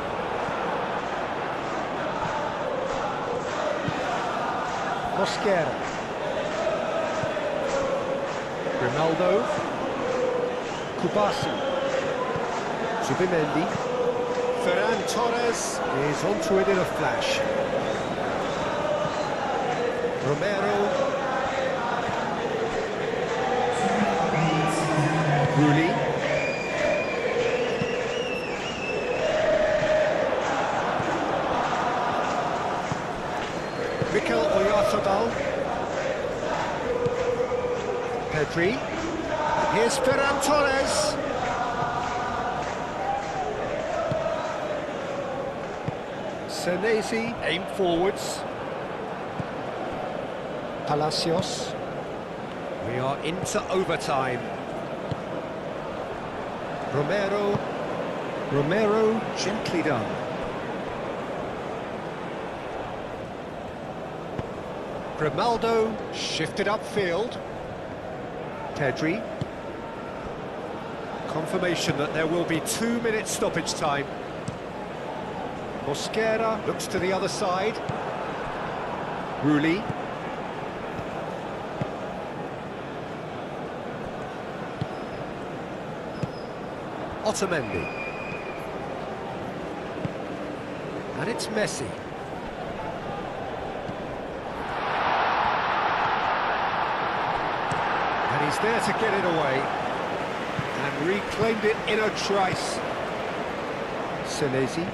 Mosquera. Ronaldo. Kubasi. Zubimendi. Ferran Torres is onto it in a flash. Romero. Rooney. Mikel Oyarzabal. Pedri. Here's Ferran Torres. Senesi aim forwards. Palacios. We are into overtime. Romero gently done. Grimaldo shifted upfield. Pedri. Confirmation that there will be 2 minutes stoppage time. Mosquera looks to the other side. Rooney. Otamendi. And it's Messi. And he's there to get it away. And reclaimed it in a trice. Senesi.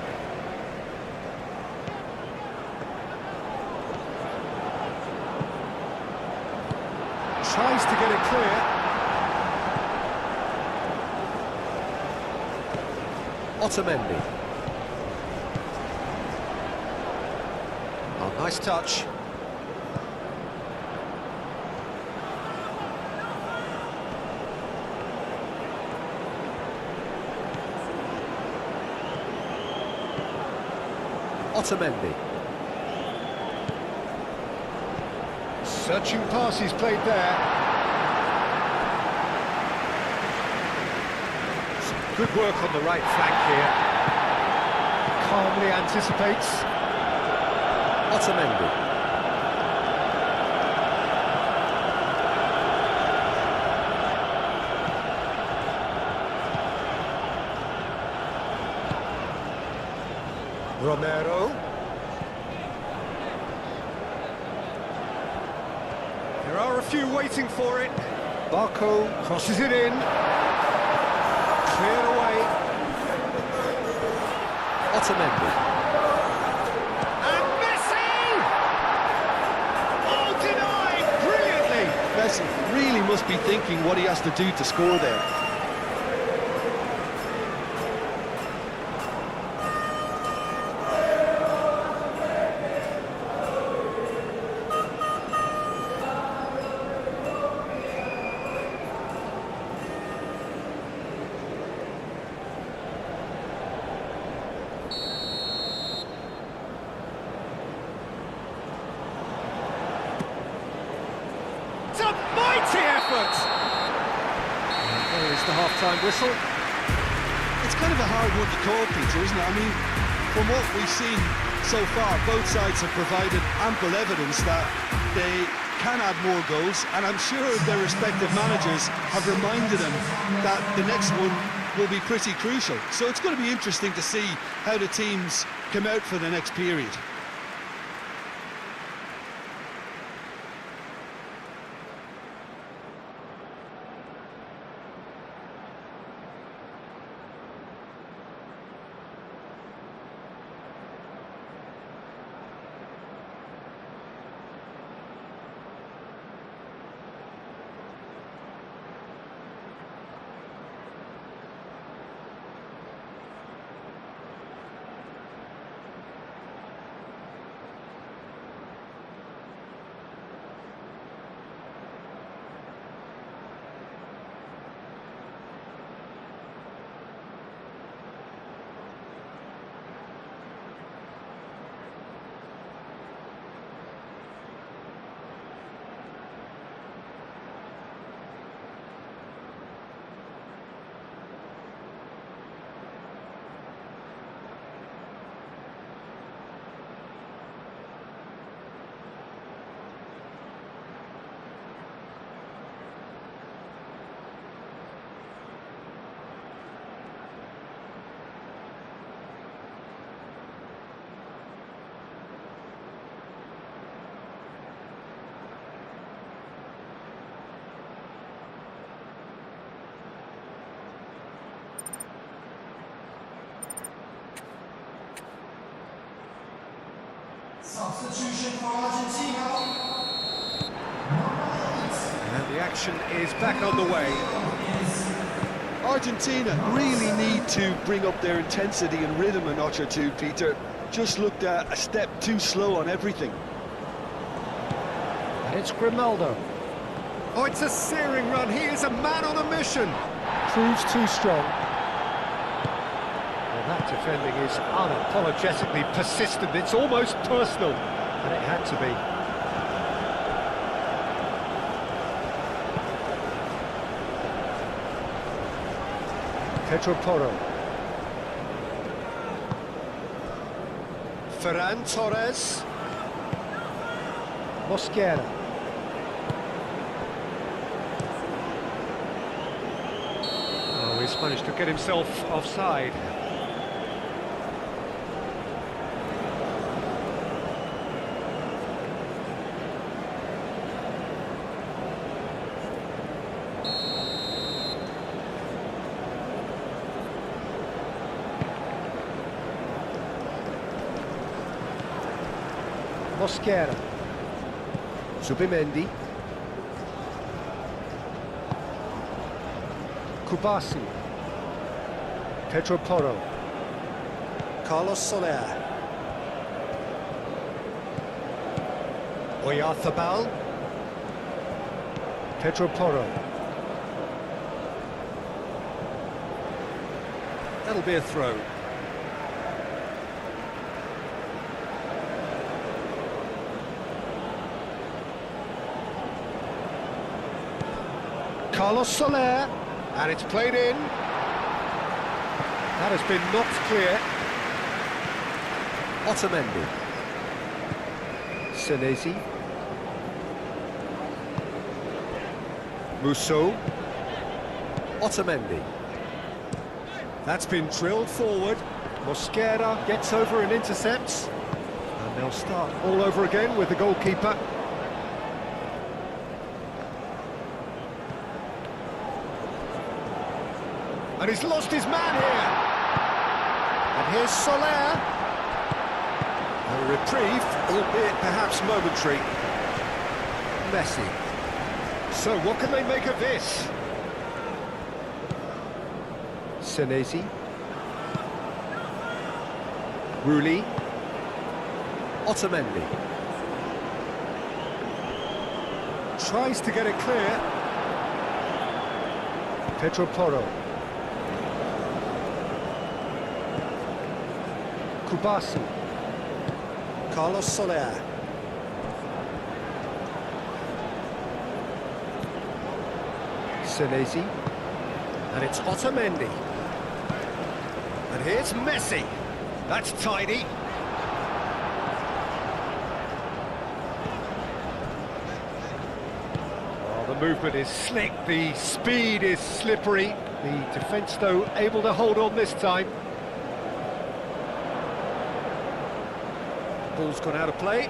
Tries to get it clear. Otamendi. Oh, nice touch. Otamendi. Searching passes played there. Some good work on the right flank here. Calmly anticipates. Otamendi. Romero. There are a few waiting for it. Barco crosses it in. Cleared away. Otamendi. And Messi! Oh, denied! Brilliantly! Messi really must be thinking what he has to do to score there. It's a mighty effort! There is the half-time whistle. It's kind of a hard one to call, Peter, isn't it? I mean, from what we've seen so far, both sides have provided ample evidence that they can add more goals, and I'm sure their respective managers have reminded them that the next one will be pretty crucial. So it's going to be interesting to see how the teams come out for the next period. Substitution for Argentina. And the action is back on the way. Argentina really need to bring up their intensity and rhythm a notch or two, Peter. Just looked a step too slow on everything. And it's Grimaldo. Oh, it's a searing run. He is a man on a mission. Proves too strong. Well, that defending is unapologetically persistent. It's almost personal. And it had to be. Pedro Porro. Ferran Torres. Mosquera. Oh, he's managed to get himself offside. Mosquera. Zubimendi. Kubasi. Pedro Porro. Carlos Soler. Oyarzabal. Pedro Porro. That'll be a throw. Carlos Soler, and it's played in. That has been knocked clear. Otamendi. Senesi. Musso. Otamendi. That's been drilled forward. Mosquera gets over and intercepts. And they'll start all over again with the goalkeeper. And he's lost his man here. And here's Soler. A reprieve, albeit perhaps momentary. Messi. So what can they make of this? Senesi. Rulli. Otamendi. Tries to get it clear. Pedro Porro. Kubasi. Carlos Soler. Senesi. And it's Otamendi. And here's Messi. That's tidy. Oh, the movement is slick, the speed is slippery. The defence, though, able to hold on this time. Ball's gone out of play.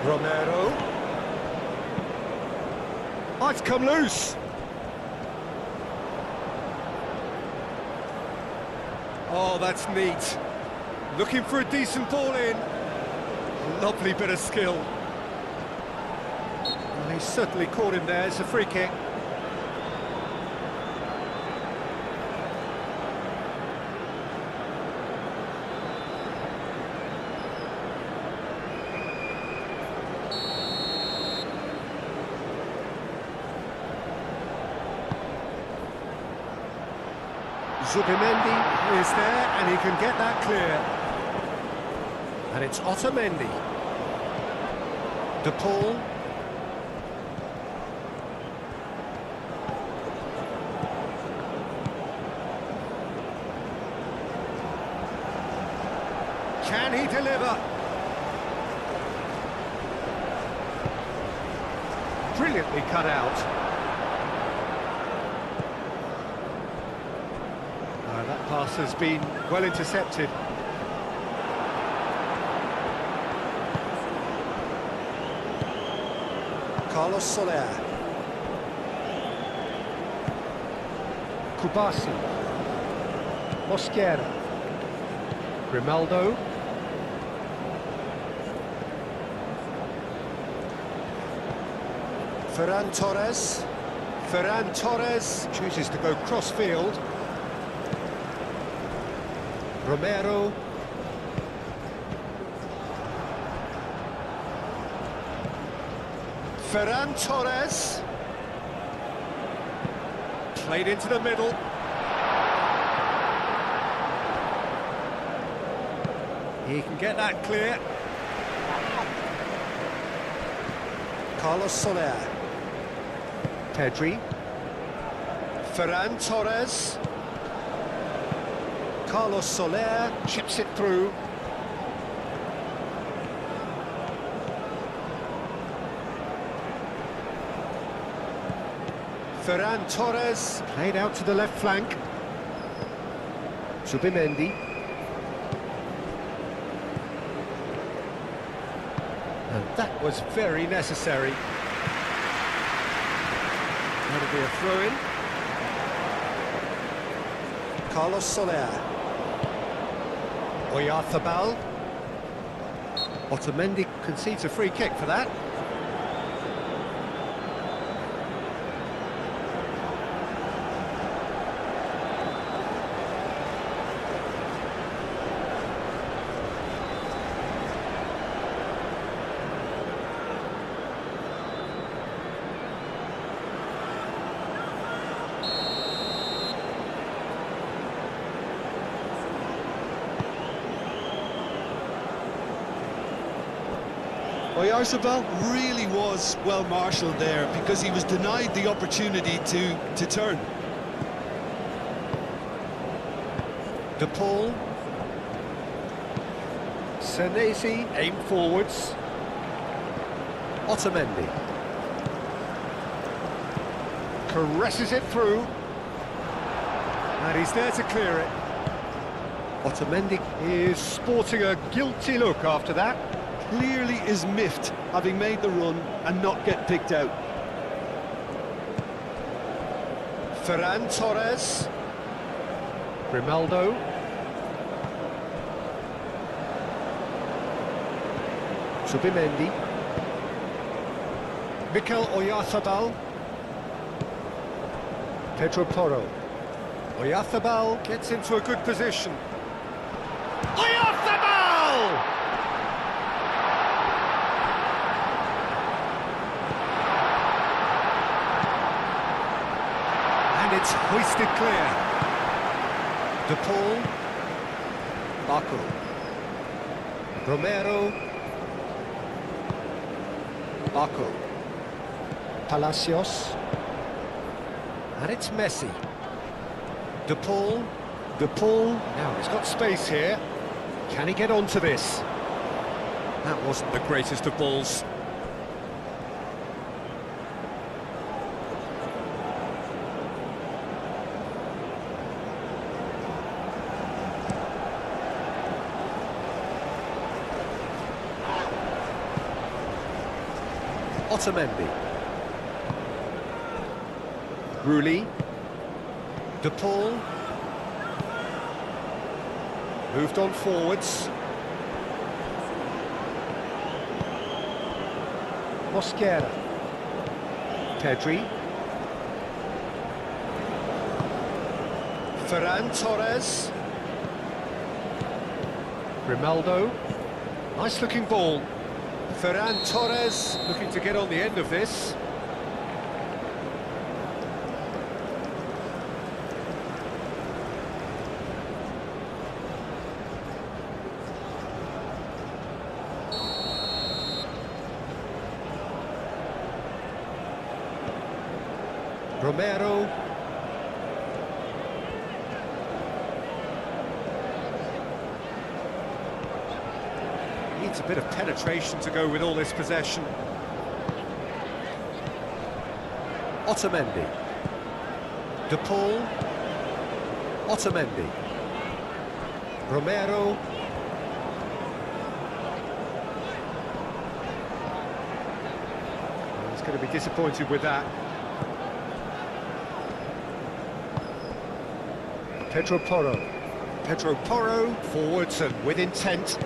Romero. Oh, it's come loose. Oh, that's neat. Looking for a decent ball in. Lovely bit of skill. Well, he's certainly caught him there. It's a free kick. Zubimendi is there, and he can get that clear. And it's Otamendi. De Paul. Can he deliver? Brilliantly cut out. That pass has been well intercepted. Carlos Soler. Kubasi. Mosquera. Grimaldo. Ferran Torres. Ferran Torres chooses to go cross-field. Romero. Ferran Torres. Played into the middle. He can get that clear. Carlos Soler. Pedri. Ferran Torres. Carlos Soler chips it through. Ferran Torres played out to the left flank. Zubimendi. And that was very necessary. That'll be a throw-in. Carlos Soler. Oyarzabal. Otamendi concedes a free kick for that. Oyarzabal really was well marshalled there because he was denied the opportunity to turn. De Paul. Senesi, aim forwards. Otamendi. Caresses it through. And he's there to clear it. Otamendi is sporting a guilty look after that. Clearly is miffed, having made the run and not get picked out. Ferran Torres. Grimaldo. Subimendi. Mikel Oyarzabal. Pedro Porro. Oyarzabal gets into a good position. Oyarzabal! And it's hoisted clear. De Paul. Baku. Romero. Baku. Palacios. And it's Messi. De Paul. De Paul. Now he's got space here. Can he get onto this? That wasn't the greatest of balls. Otamendi. Rulli. De Paul. Moved on forwards. Mosquera. Pedri. Ferran Torres. Grimaldo. Nice looking ball. Ferran Torres looking to get on the end of this. Romero. Needs a bit of penetration to go with all this possession. Otamendi. De Paul. Otamendi. Romero. He's going to be disappointed with that. Pedro Porro. Pedro Porro, forwards and with intent.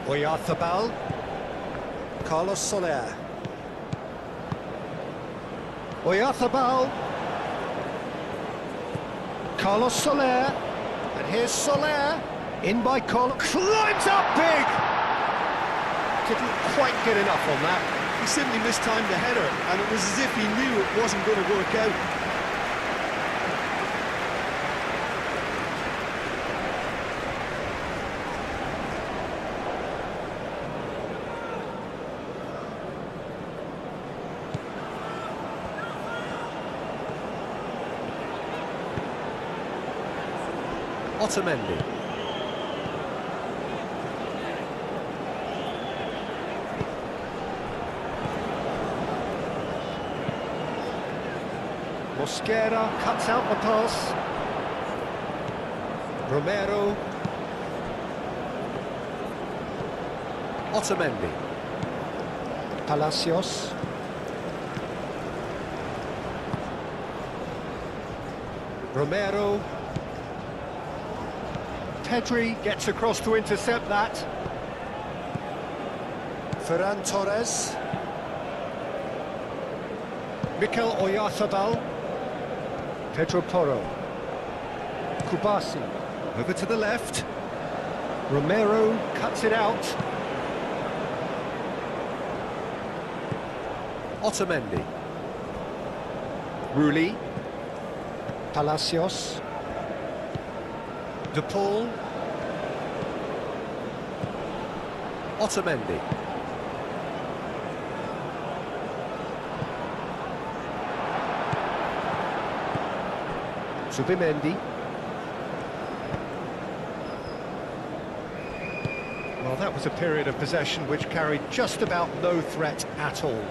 Oyarzabal. Carlos Soler. Oyarzabal. Carlos Soler. And here's Soler. In by Carlos. Climbs up big! Didn't quite get enough on that. He simply mistimed the header, and it was as if he knew it wasn't going to work out. Otamendi. Mosquera cuts out the pass. Romero. Otamendi. Palacios. Romero. Pedri gets across to intercept that. Ferran Torres. Mikel Oyarzabal. Pedro Porro. Kubasi. Over to the left. Romero cuts it out. Otamendi. Rulli. Palacios. De Paul. Otamendi. Zubimendi. Well, that was a period of possession which carried just about no threat at all.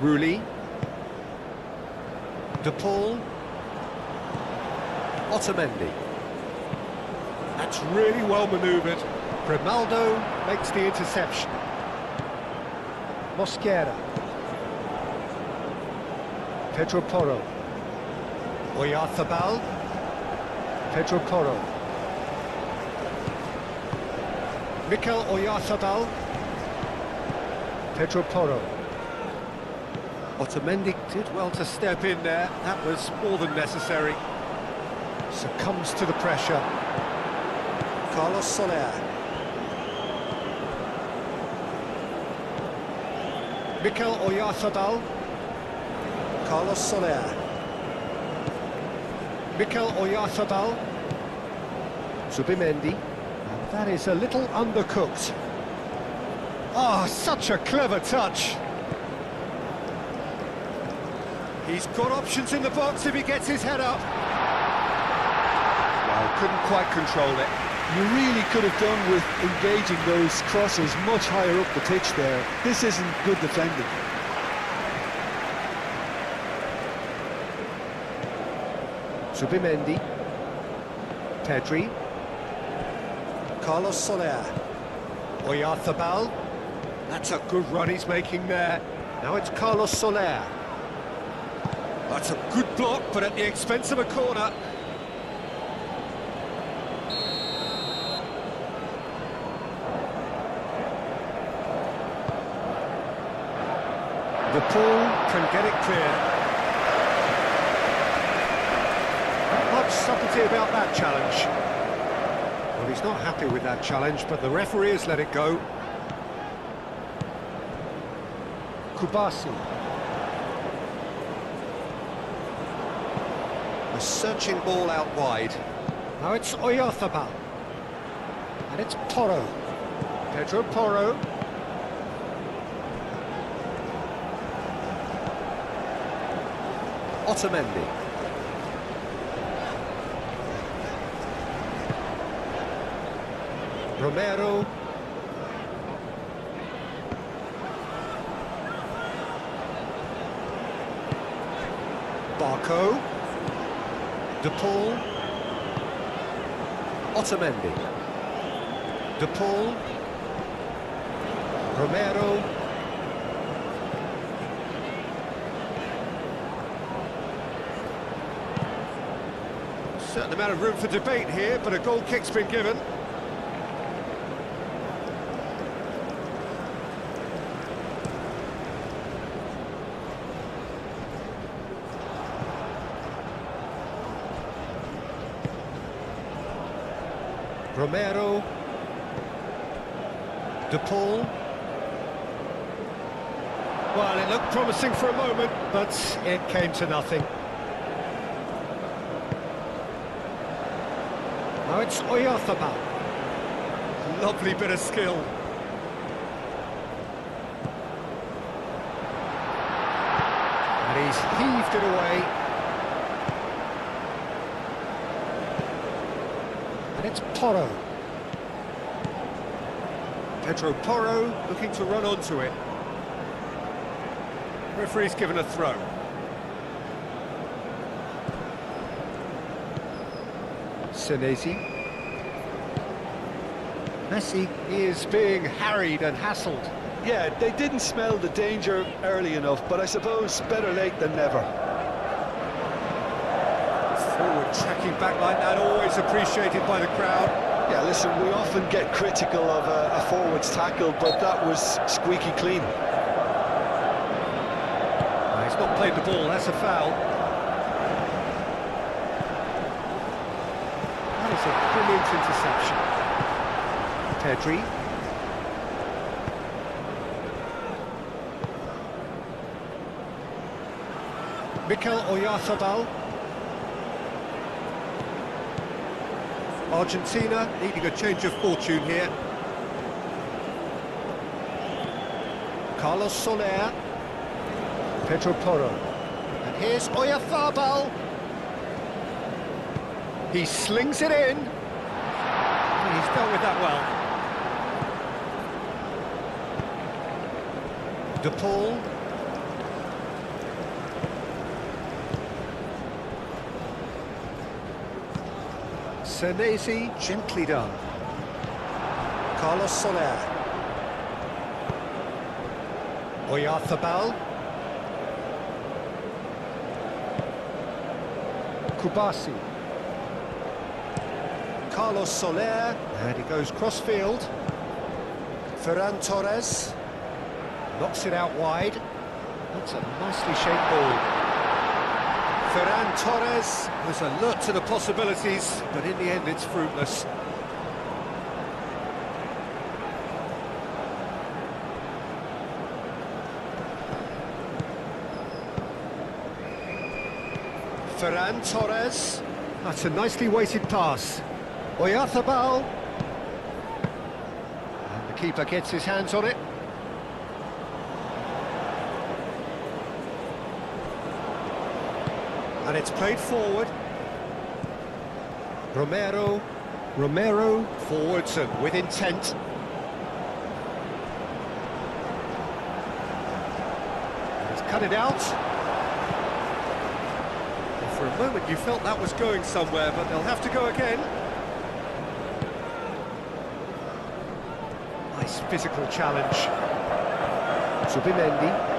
Rulli. De Paul. Otamendi. That's really well manoeuvred. Grimaldo makes the interception. Mosquera. Pedro Porro. Oyarzabal. Pedro Porro. Mikel Oyarzabal. Pedro Porro. Otamendi did well to step in there. That was more than necessary. Succumbs to the pressure. Carlos Soler. Mikel Oyarzabal. Carlos Soler. Mikel Oyarzabal. Zubimendi. And that is a little undercooked. Ah, such a clever touch. He's got options in the box if he gets his head up. Well, couldn't quite control it. You really could have done with engaging those crosses much higher up the pitch there. This isn't good defending. Zubimendi. Pedri. Carlos Soler. Oyarzabal. That's a good run he's making there. Now it's Carlos Soler. That's a good block, but at the expense of a corner. De Paul can get it clear. Not much subtlety about that challenge. Well, he's not happy with that challenge, but the referee has let it go. Kubasi. A searching ball out wide. Now it's Oyarzabal. And it's Porro. Pedro Porro. Otamendi. Romero. Barco. De Paul. Otamendi. De Paul. Romero. Certain amount of room for debate here, but a goal kick's been given. Romero. De Paul. Well, it looked promising for a moment, but it came to nothing. Now it's Oyarzabal. Lovely bit of skill. And he's heaved it away. And it's Porro. Pedro Porro looking to run onto it. Referee's given a throw. Senesi. Messi is being harried and hassled. Yeah, they didn't smell the danger early enough, but I suppose better late than never. Forward tracking back like that, always appreciated by the crowd. Yeah, listen, we often get critical of a forward's tackle, but that was squeaky clean. He's not played the ball, that's a foul. That is a brilliant interception. Pedri. Mikel Oyarzabal. Argentina needing a change of fortune here. Carlos Soler. Pedro Porro. And here's Oyarzabal. He slings it in. He's dealt with that well. De Paul. Senesi, gently done. Carlos Soler. Oyarzabal. Kubasi. Carlos Soler, and he goes cross-field. Ferran Torres. Knocks it out wide. That's a nicely shaped ball. Ferran Torres was alert to the possibilities, but in the end it's fruitless. Ferran Torres. That's a nicely weighted pass. Oyarzabal. And the keeper gets his hands on it. And it's played forward. Romero forwards and with intent. And he's cut it out. And for a moment you felt that was going somewhere, but they'll have to go again. Nice physical challenge. Zubimendi.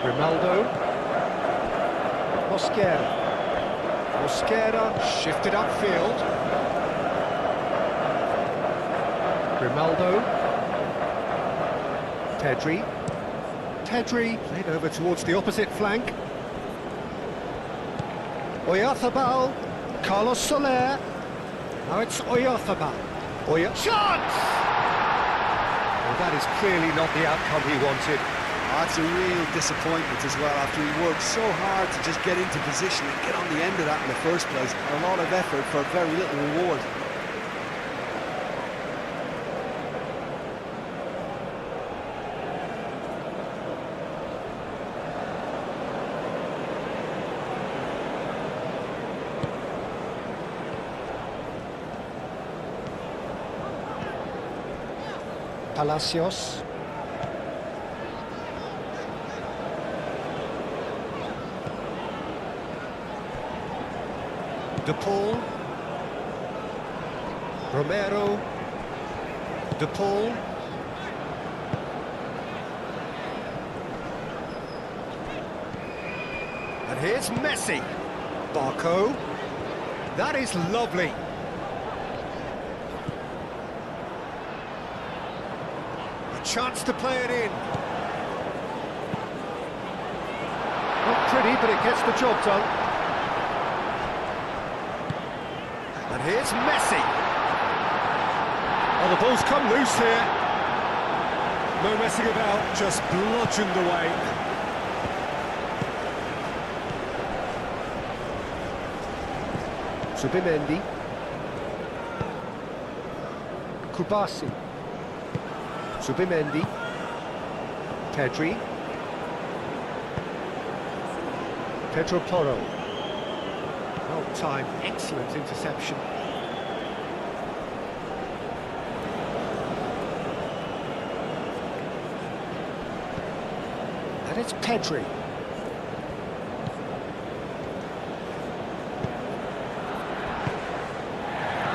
Ronaldo. Mosquera shifted upfield. Ronaldo. Pedri played over towards the opposite flank. Oyarzabal. Carlos Soler. Now it's Oyarzabal. Chance! Well, that is clearly not the outcome he wanted. That's a real disappointment as well, after he worked so hard to just get into position and get on the end of that in the first place. A lot of effort for very little reward. Palacios. De Paul. Romero. De Paul. And here's Messi. Barco. That is lovely. A chance to play it in. Not pretty, but it gets the job done. And here's Messi. Oh, the ball's come loose here. No messing about, just bludgeoned away. Zubimendi. Kubasi. Zubimendi. Pedri. Pedro Porro. Well timed, excellent interception. And it's Pedri.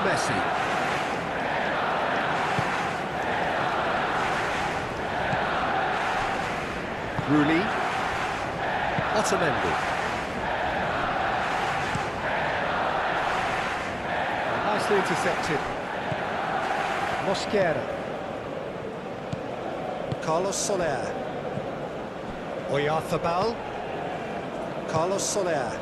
Messi. Rulli. Otamendi. Nicely intercepted. Mosquera. Carlos Soler. Oyarzabal. Carlos Soler.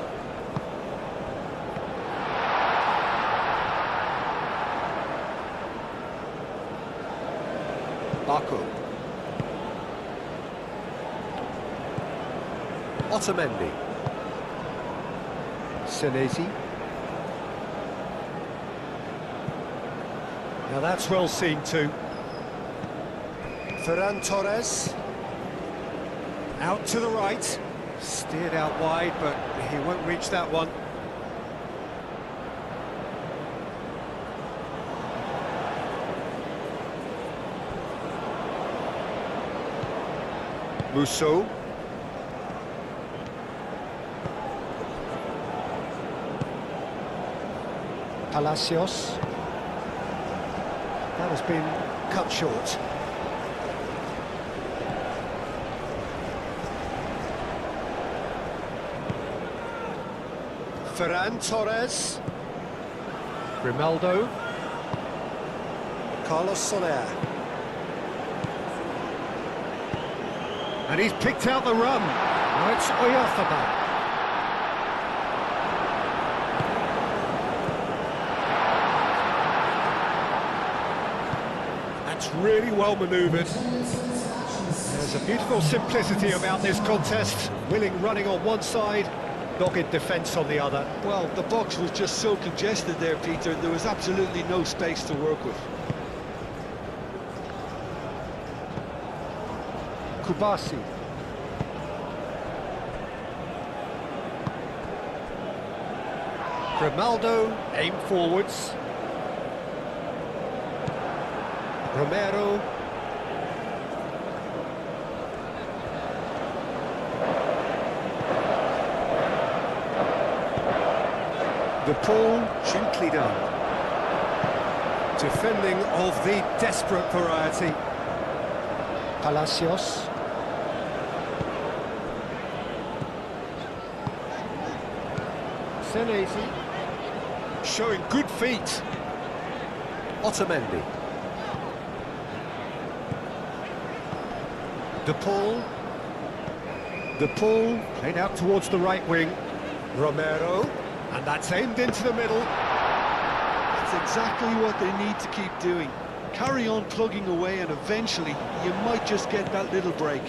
Barco. Otamendi. Senesi. Now that's well seen too. Ferran Torres. Out to the right. Steered out wide, but he won't reach that one. Musso. Palacios. That has been cut short. Ferran Torres. Grimaldo. Carlos Soler. And he's picked out the run. Now it's Oyarzabal. That's really well manoeuvred. There's a beautiful simplicity about this contest. Willing running on one side, dogged defence on the other. Well, the box was just so congested there, Peter. There was absolutely no space to work with. Kubasi. Grimaldo, aim forwards. Romero. The ball gently done. Defending of the desperate variety. Palacios. Senesi. Showing good feet. Otamendi. De Paul. Played out towards the right wing. Romero. And that's aimed into the middle. That's exactly what they need to keep doing. Carry on plugging away and eventually you might just get that little break.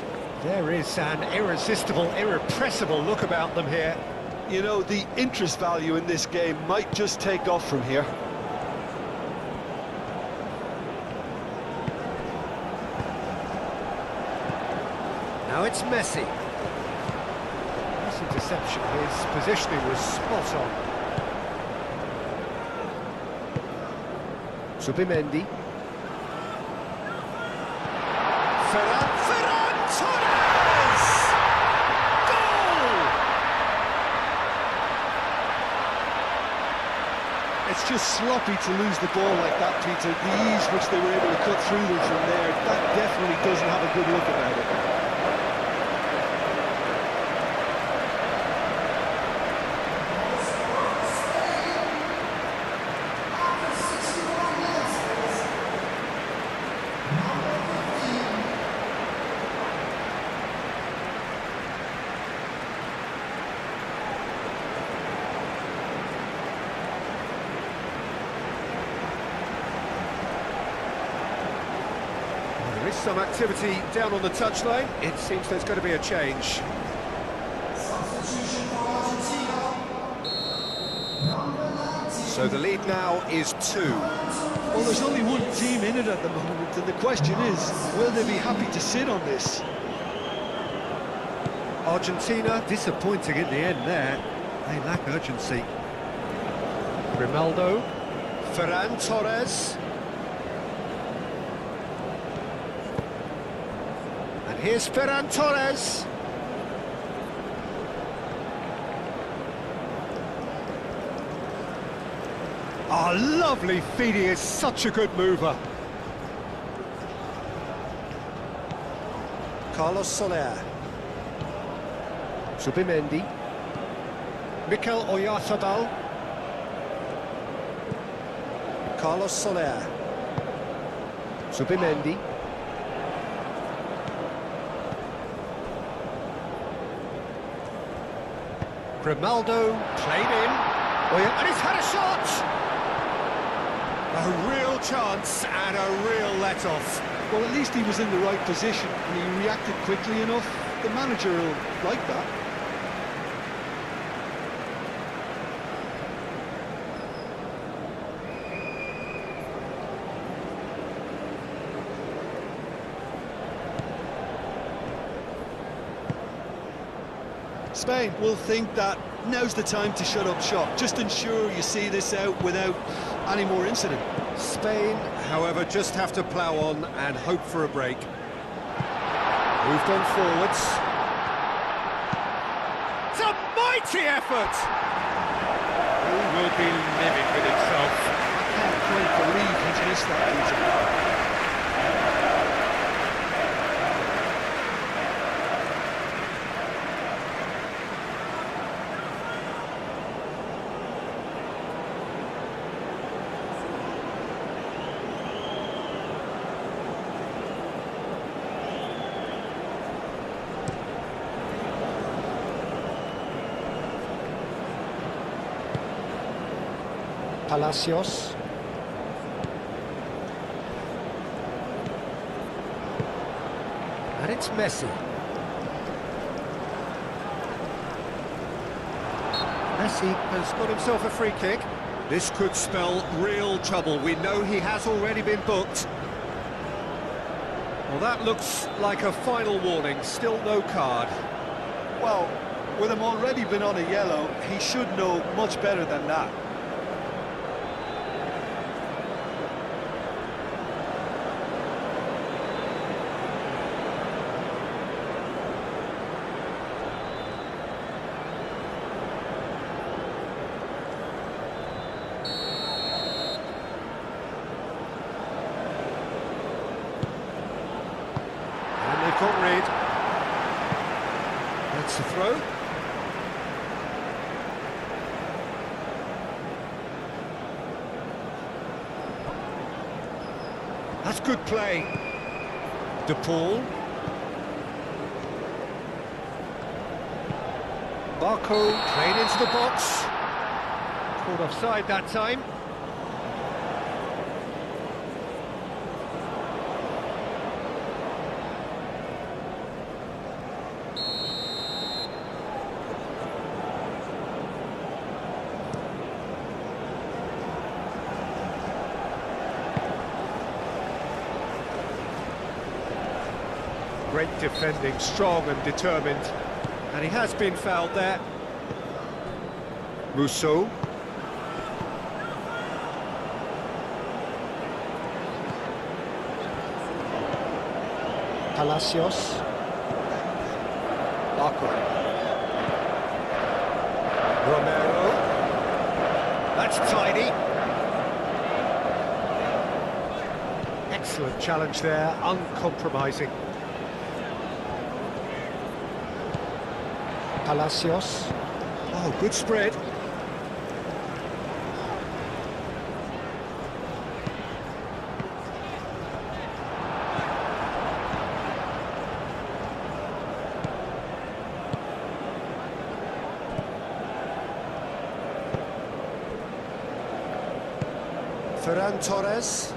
There is an irresistible, irrepressible look about them here. You know, the interest value in this game might just take off from here. Now it's Messi. Nice interception. His positioning was spot on. Subimendi. Ferran Torres! Goal! It's just sloppy to lose the ball like that, Peter. The ease which they were able to cut through them from there, that definitely doesn't have a good look about it. There is some activity down on the touchline. It seems there's going to be a change. Substitution for Argentina. Number 19. So the lead now is 2. Well, there's only one team in it at the moment, and the question is, will they be happy to sit on this? Argentina disappointing in the end there. They lack urgency. Grimaldo. Ferran Torres. And here's Ferran Torres. Oh, lovely feet. He is such a good mover. Carlos Soler. Subimendi. Mikel Oyarzabal. Carlos Soler. Subimendi. Grimaldo played in. And he's had a shot! A real chance and a real let-off. Well, at least he was in the right position and he reacted quickly enough. The manager will like that. Spain will think that now's the time to shut up shop. Just ensure you see this out without any more incident. Spain, however, just have to plough on and hope for a break. Moved on forwards. It's a mighty effort! He will be livid with himself. I can't quite believe he's missed that, Peter. Palacios. And it's Messi. Messi has got himself a free kick. This could spell real trouble. We know he has already been booked. Well, that looks like a final warning. Still no card. Well, with him already been on a yellow, he should know much better than that. Got Reed. That's a throw. That's good play. De Paul. Barco played into the box. Caught offside that time. Great defending, strong and determined. And he has been fouled there. Rousseau. Palacios. Barco. Romero. That's tidy. Excellent challenge there, uncompromising. Palacios. Oh, good spread. Ferran Torres.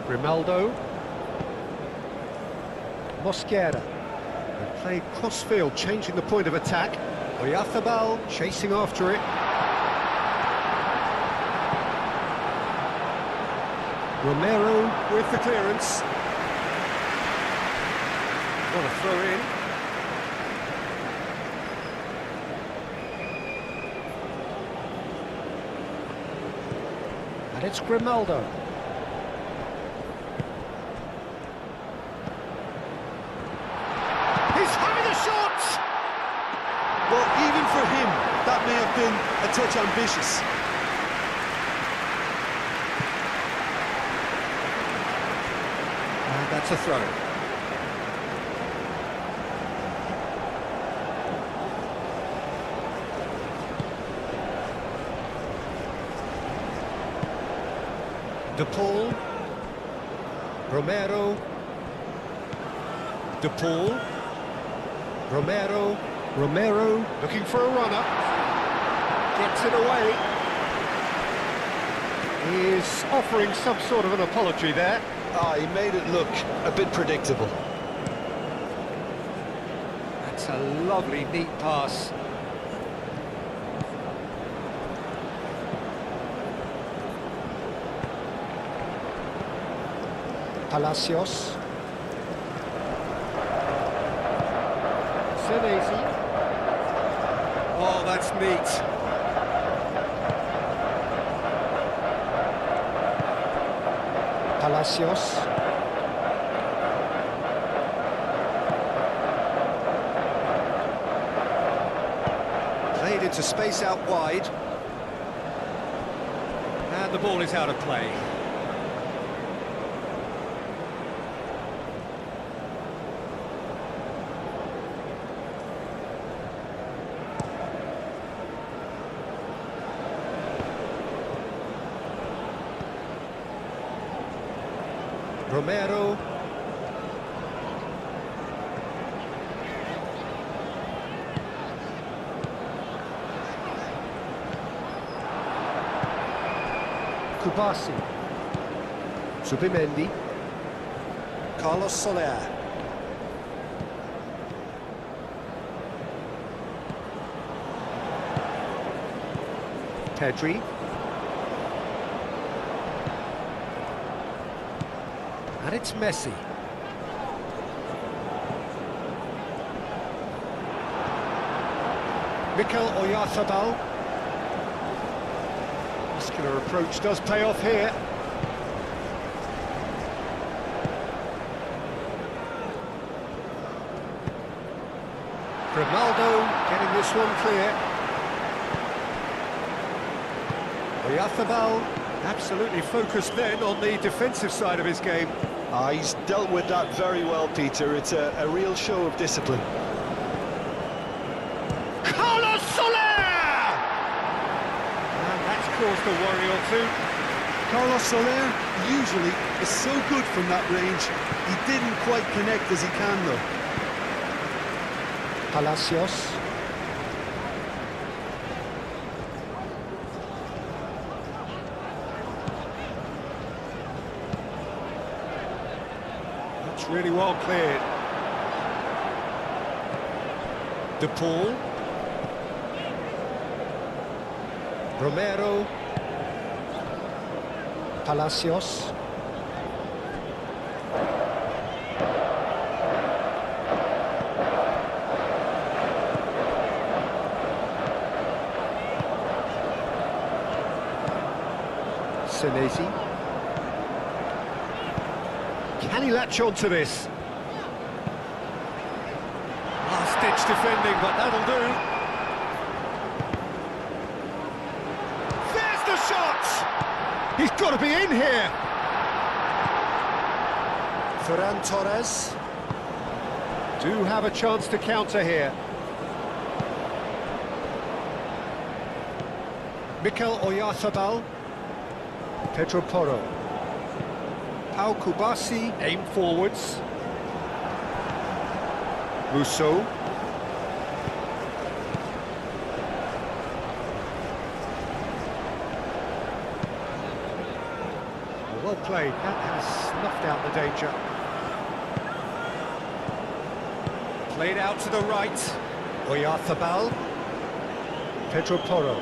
Grimaldo. Mosquera. They played cross-field, changing the point of attack. Oyarzábal chasing after it. Romero with the clearance. What a throw in. And it's Grimaldo. Well, even for him, that may have been a touch ambitious. And that's a throw. De Paul. Romero. De Paul. Romero. Romero looking for a runner. Gets it away. He is offering some sort of an apology there. He made it look a bit predictable. That's a lovely, neat pass. that's neat. Palacios. Played into space out wide. And the ball is out of play. Romero. Kubasi. Subimendi. Carlos Soler. Pedri. And it's Messi. Mikel Oyarzabal. Muscular approach does pay off here. Grimaldo getting this one clear. Oyarzabal absolutely focused then on the defensive side of his game. He's dealt with that very well, Peter. It's a real show of discipline. Carlos Soler! And that's caused a worry or two. Carlos Soler usually is so good from that range. He didn't quite connect as he can, though. Palacios. That's really well cleared. De Paul. Romero. Palacios. Senesi. Can he latch on to this? Last-ditch defending, but that'll do. There's the shot! He's got to be in here! Ferran Torres. Do have a chance to counter here. Mikel Oyarzabal. Pedro Porro. Pau Kubasi aimed forwards. Rousseau. Well played, that has snuffed out the danger. Played out to the right. Oyarzabal. Pedro Porro.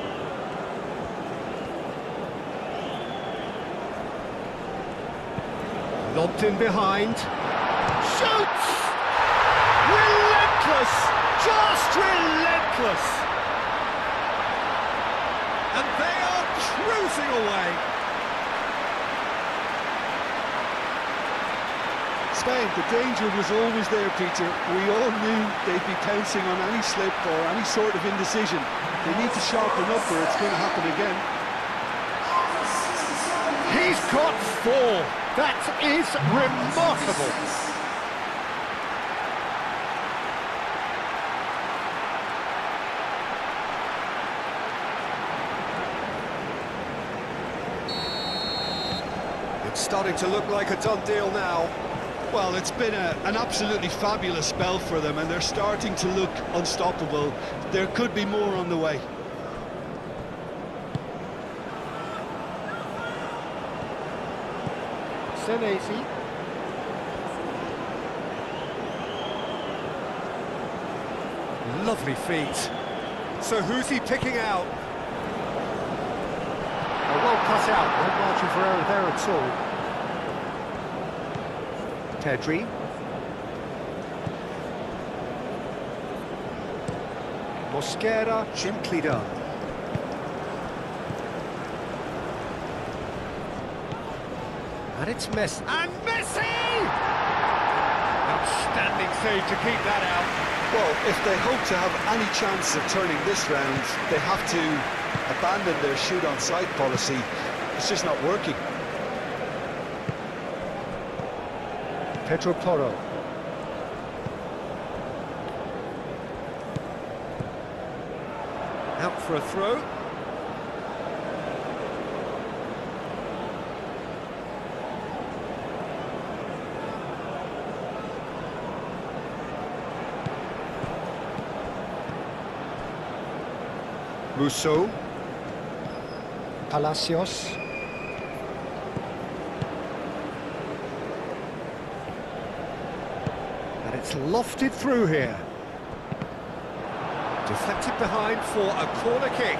Lobbed in behind. Shoots! Relentless! Just relentless! And they are cruising away. Spain, the danger was always there, Peter. We all knew they'd be pouncing on any slip or any sort of indecision. They need to sharpen up or it's going to happen again. He's got 4. That is remarkable. It's starting to look like a done deal now. Well, it's been an absolutely fabulous spell for them, and they're starting to look unstoppable. There could be more on the way. Senesi. Lovely feet. So who's he picking out? Well cut out, no margin for error there at all. Pedri. Mosquera, gently done. And it's Messi. And Messi! Outstanding save to keep that out. Well, if they hope to have any chance of turning this round, they have to abandon their shoot-on-sight policy. It's just not working. Pedro Porro. Out for a throw. Rousseau. Palacios. And it's lofted through here. Deflected behind for a corner kick.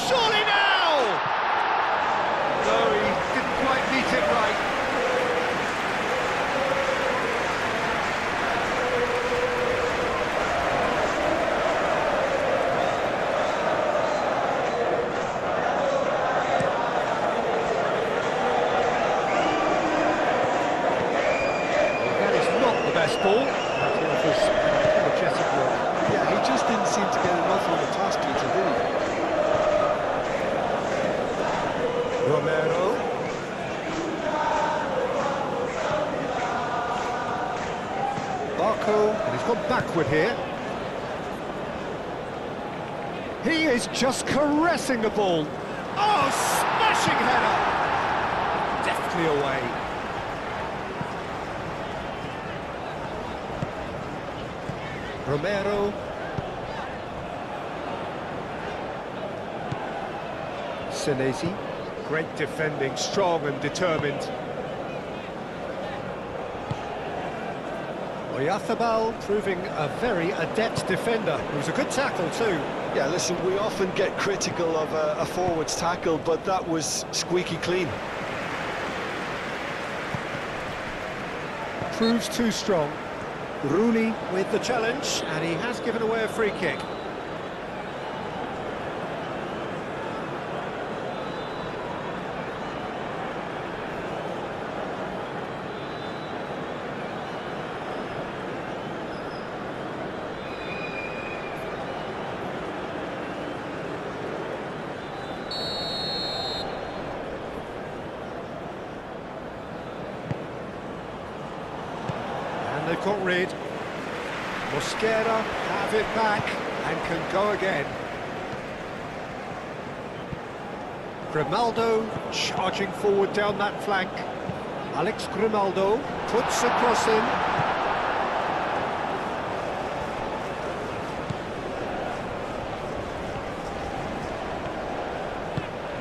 Surely now! No, he didn't quite meet it right. Ball. Yeah, he just didn't seem to get enough on the task to do. Romero. Barco, and he's gone backward here. He is just caressing the ball. Oh, smashing header! Deftly away. Romero. Senesi. Great defending, strong and determined. Oyarzabal proving a very adept defender. It was a good tackle too. Yeah, listen, we often get critical of a forward's tackle, but that was squeaky clean. Proves too strong. Rooney with the challenge, and he has given away a free kick. They've got rid. Mosquera have it back and can go again. Grimaldo charging forward down that flank. Alex Grimaldo puts a cross in.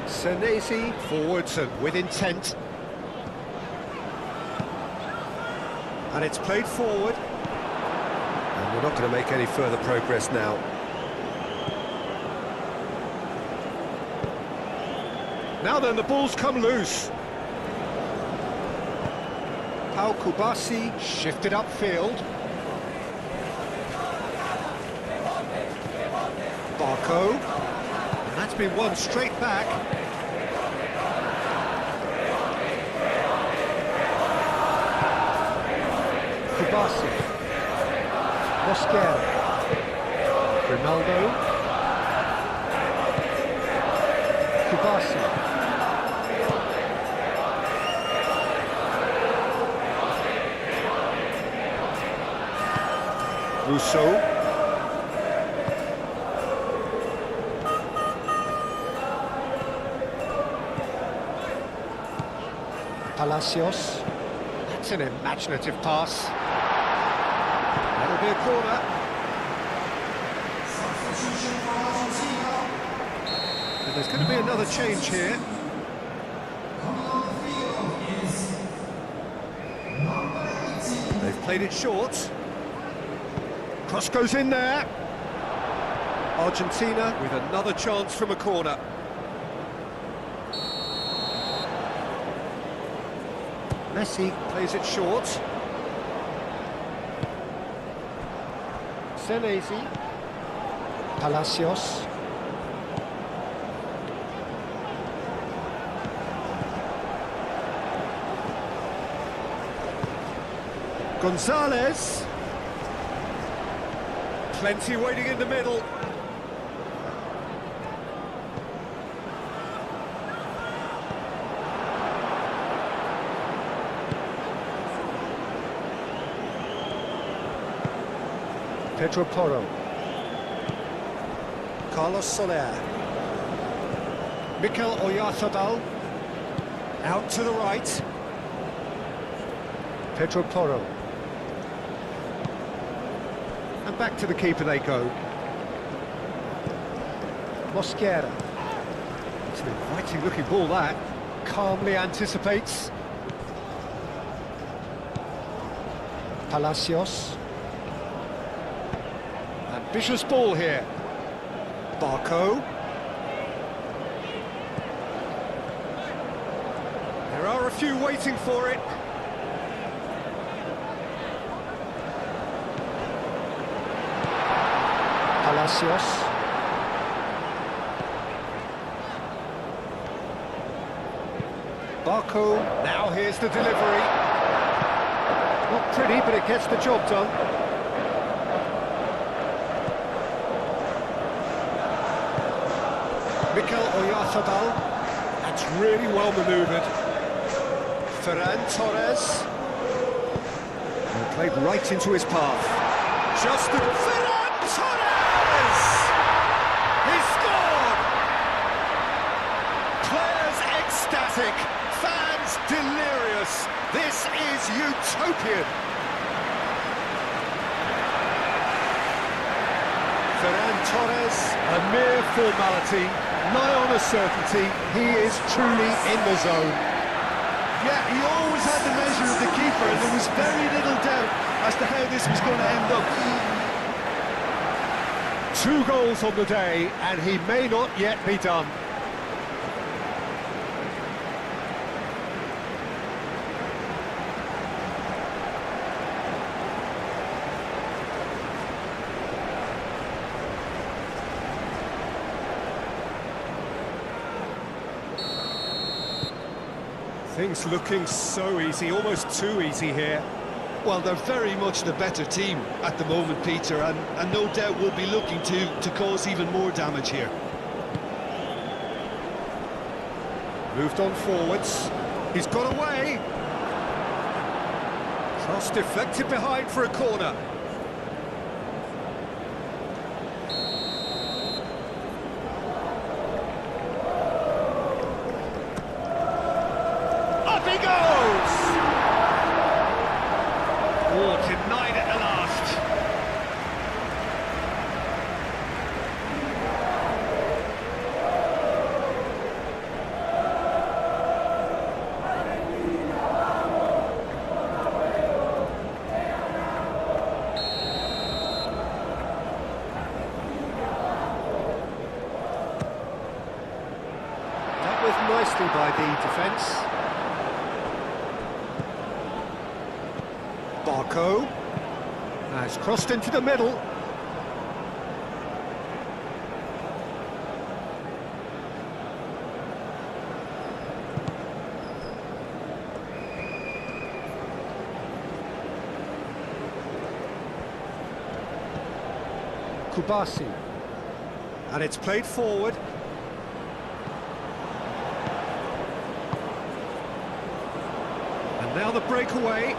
Senesi forwards and with intent. And it's played forward. And we're not going to make any further progress now. Now then, the ball's come loose. Pau Kubasi shifted upfield. Barco. And that's been won straight back. Kubasi. Mosquera. Ronaldo. Kubasi. Rousseau. Palacios. That's an imaginative pass. That'll be a corner. Substitution for Argentina. And there's going to be another change here. Coming on the field is number 18. They've played it short. Cross goes in there. Argentina with another chance from a corner. Messi plays it short. Senesi. Palacios. Gonzalez. Plenty waiting in the middle. Pedro Porro. Carlos Soler. Mikel Oyarzabal. Out to the right. Pedro Porro. And back to the keeper they go. Mosquera. It's an inviting looking ball that. Calmly anticipates. Palacios. Ambitious ball here. Barco. There are a few waiting for it. Palacios. Barco. Now here's the delivery. Not pretty, but it gets the job done. Mikel Oyarzabal. That's really well manoeuvred. Ferran Torres. And played right into his path. Just the... Ferran Torres! He scored! Players ecstatic, fans delirious. This is utopian. Ferran Torres, a mere formality, nigh on a certainty. He is truly in the zone. Yeah, he always had the measure of the keeper, and there was very little doubt as to how this was going to end up. 2 goals on the day, and he may not yet be done. Things looking so easy, almost too easy here. Well, they're very much the better team at the moment, Peter, and no doubt will be looking to cause even more damage here. Moved on forwards. He's got away. Cross deflected behind for a corner. Up he goes! Oh, denied at the last. Dealt with nicely by the defence. Barco has crossed into the middle. Kubasi. And it's played forward. And now the breakaway.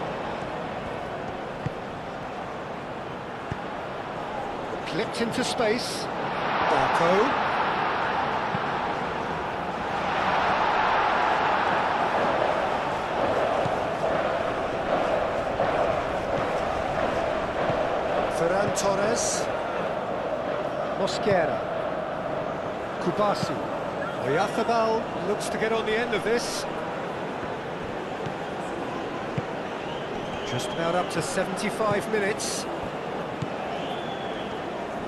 Clipped into space. Barco. Ferran Torres. Mosquera. Kubasi. Oyarzabal looks to get on the end of this. Just about up to 75 minutes.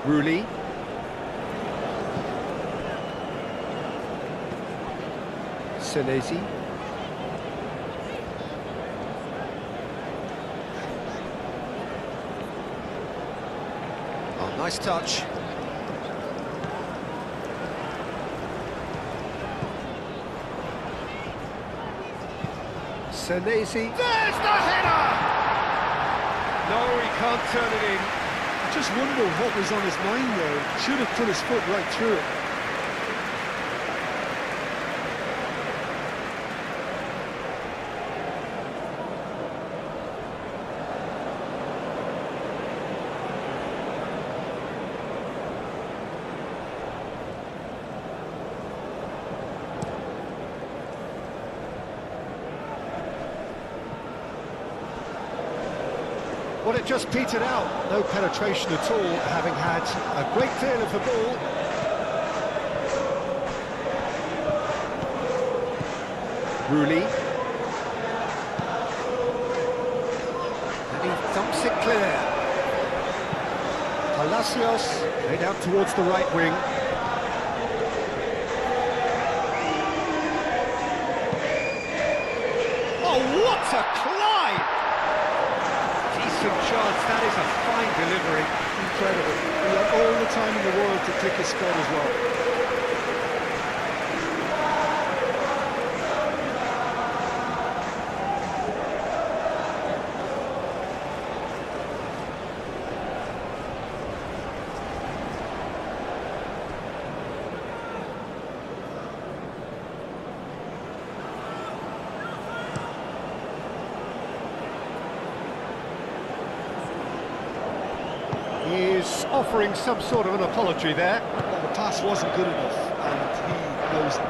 Rulli. Senesi. Nice touch. Senesi. There's the header! No, he can't turn it in. I just wonder what was on his mind there. Should have put his foot right through it. Well, it just petered out. No penetration at all, having had a great deal of the ball. Rooney. And he thumps it clear. Palacios, laid out towards the right wing. Oh, what a climb! Decent chance, that is a fine delivery. Incredible. He had all the time in the world to pick his spot as well. He's offering some sort of an apology there. Well, the pass wasn't good enough, and he knows it.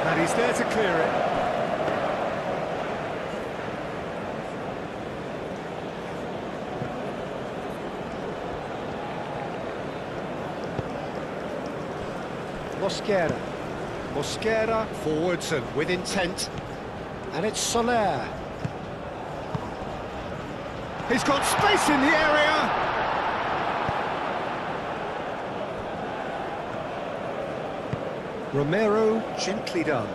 And he's there to clear it. Mosquera. Mosquera forwards and with intent. And it's Soler. He's got space in the area! Romero, gently done.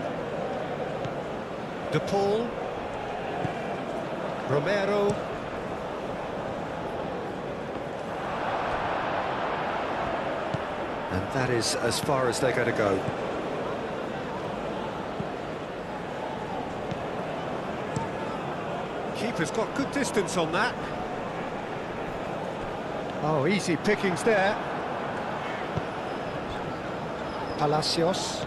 De Paul. Romero. And that is as far as they're going to go. Keeper's got good distance on that. Oh, easy pickings there. Palacios.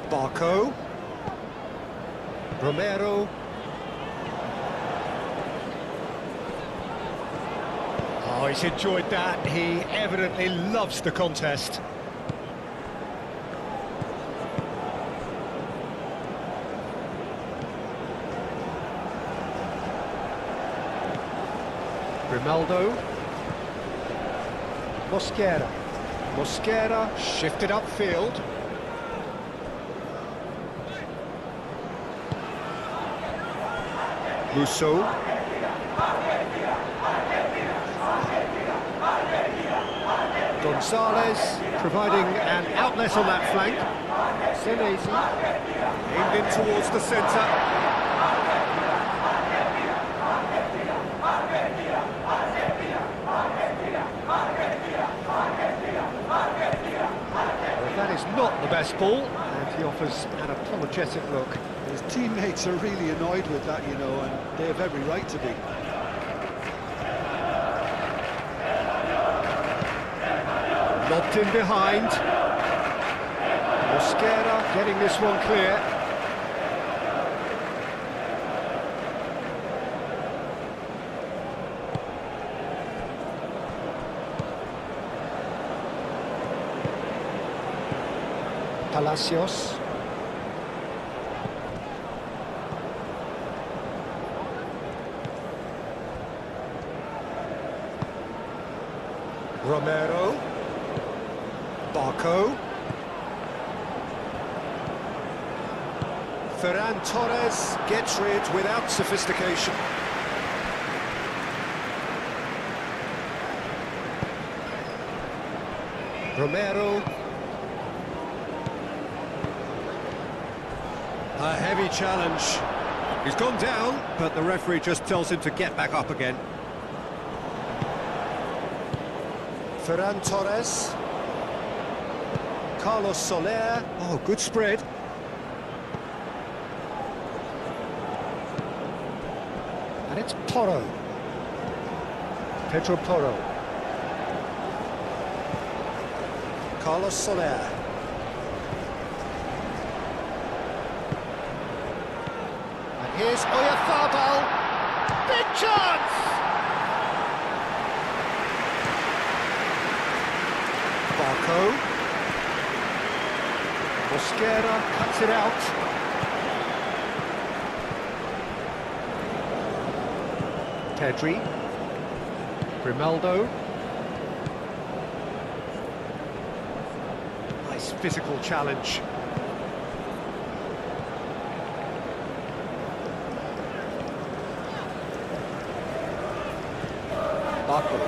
Barco. Romero. Oh, he's enjoyed that. He evidently loves the contest. Grimaldo. Mosquera. Mosquera shifted upfield. Musso. Gonzalez providing an outlet on that flank. Senesi aimed in towards the centre. Well, that is not the best ball, and he offers an apologetic look. His teammates are really annoyed with that, you know, and they have every right to be. Lobbed in behind. Mosquera getting this one clear. Palacios. Romero. Barco. Ferran Torres gets rid without sophistication. Romero. A heavy challenge. He's gone down, but the referee just tells him to get back up again. Ferran Torres. Carlos Soler. Oh, good spread. And it's Porro. Pedro Porro. Carlos Soler. And here's Oyarzabal. Big chance! Barco. Mosquera cuts it out. Pedri. Grimaldo. Nice physical challenge. Barco.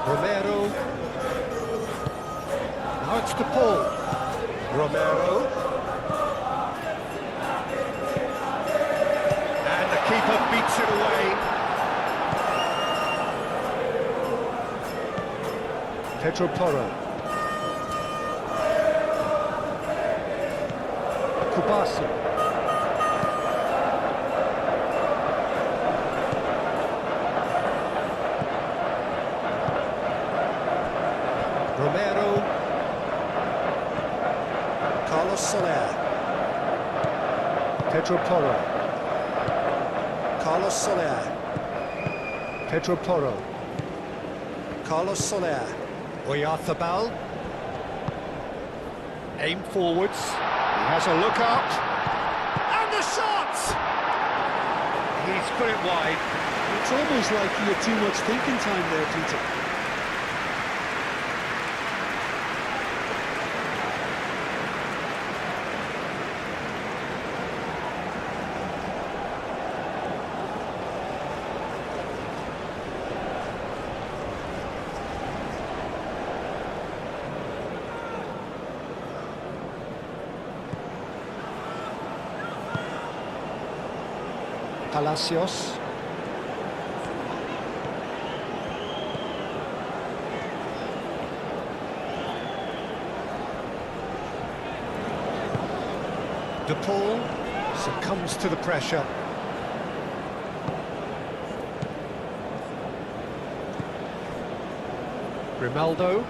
Romero. Now it's to Paul. Romero. And the keeper beats it away. Pedro Porro. Kubasi. Romero. Carlos Soler. Pedro Porro. Carlos Soler. Pedro Porro. Carlos Soler. Oyarzabal. Aim forwards. He has a look up. And the shot! He's put it wide. It's almost like he had too much thinking time there, Peter. Palacios. De Paul succumbs to the pressure. Grimaldo.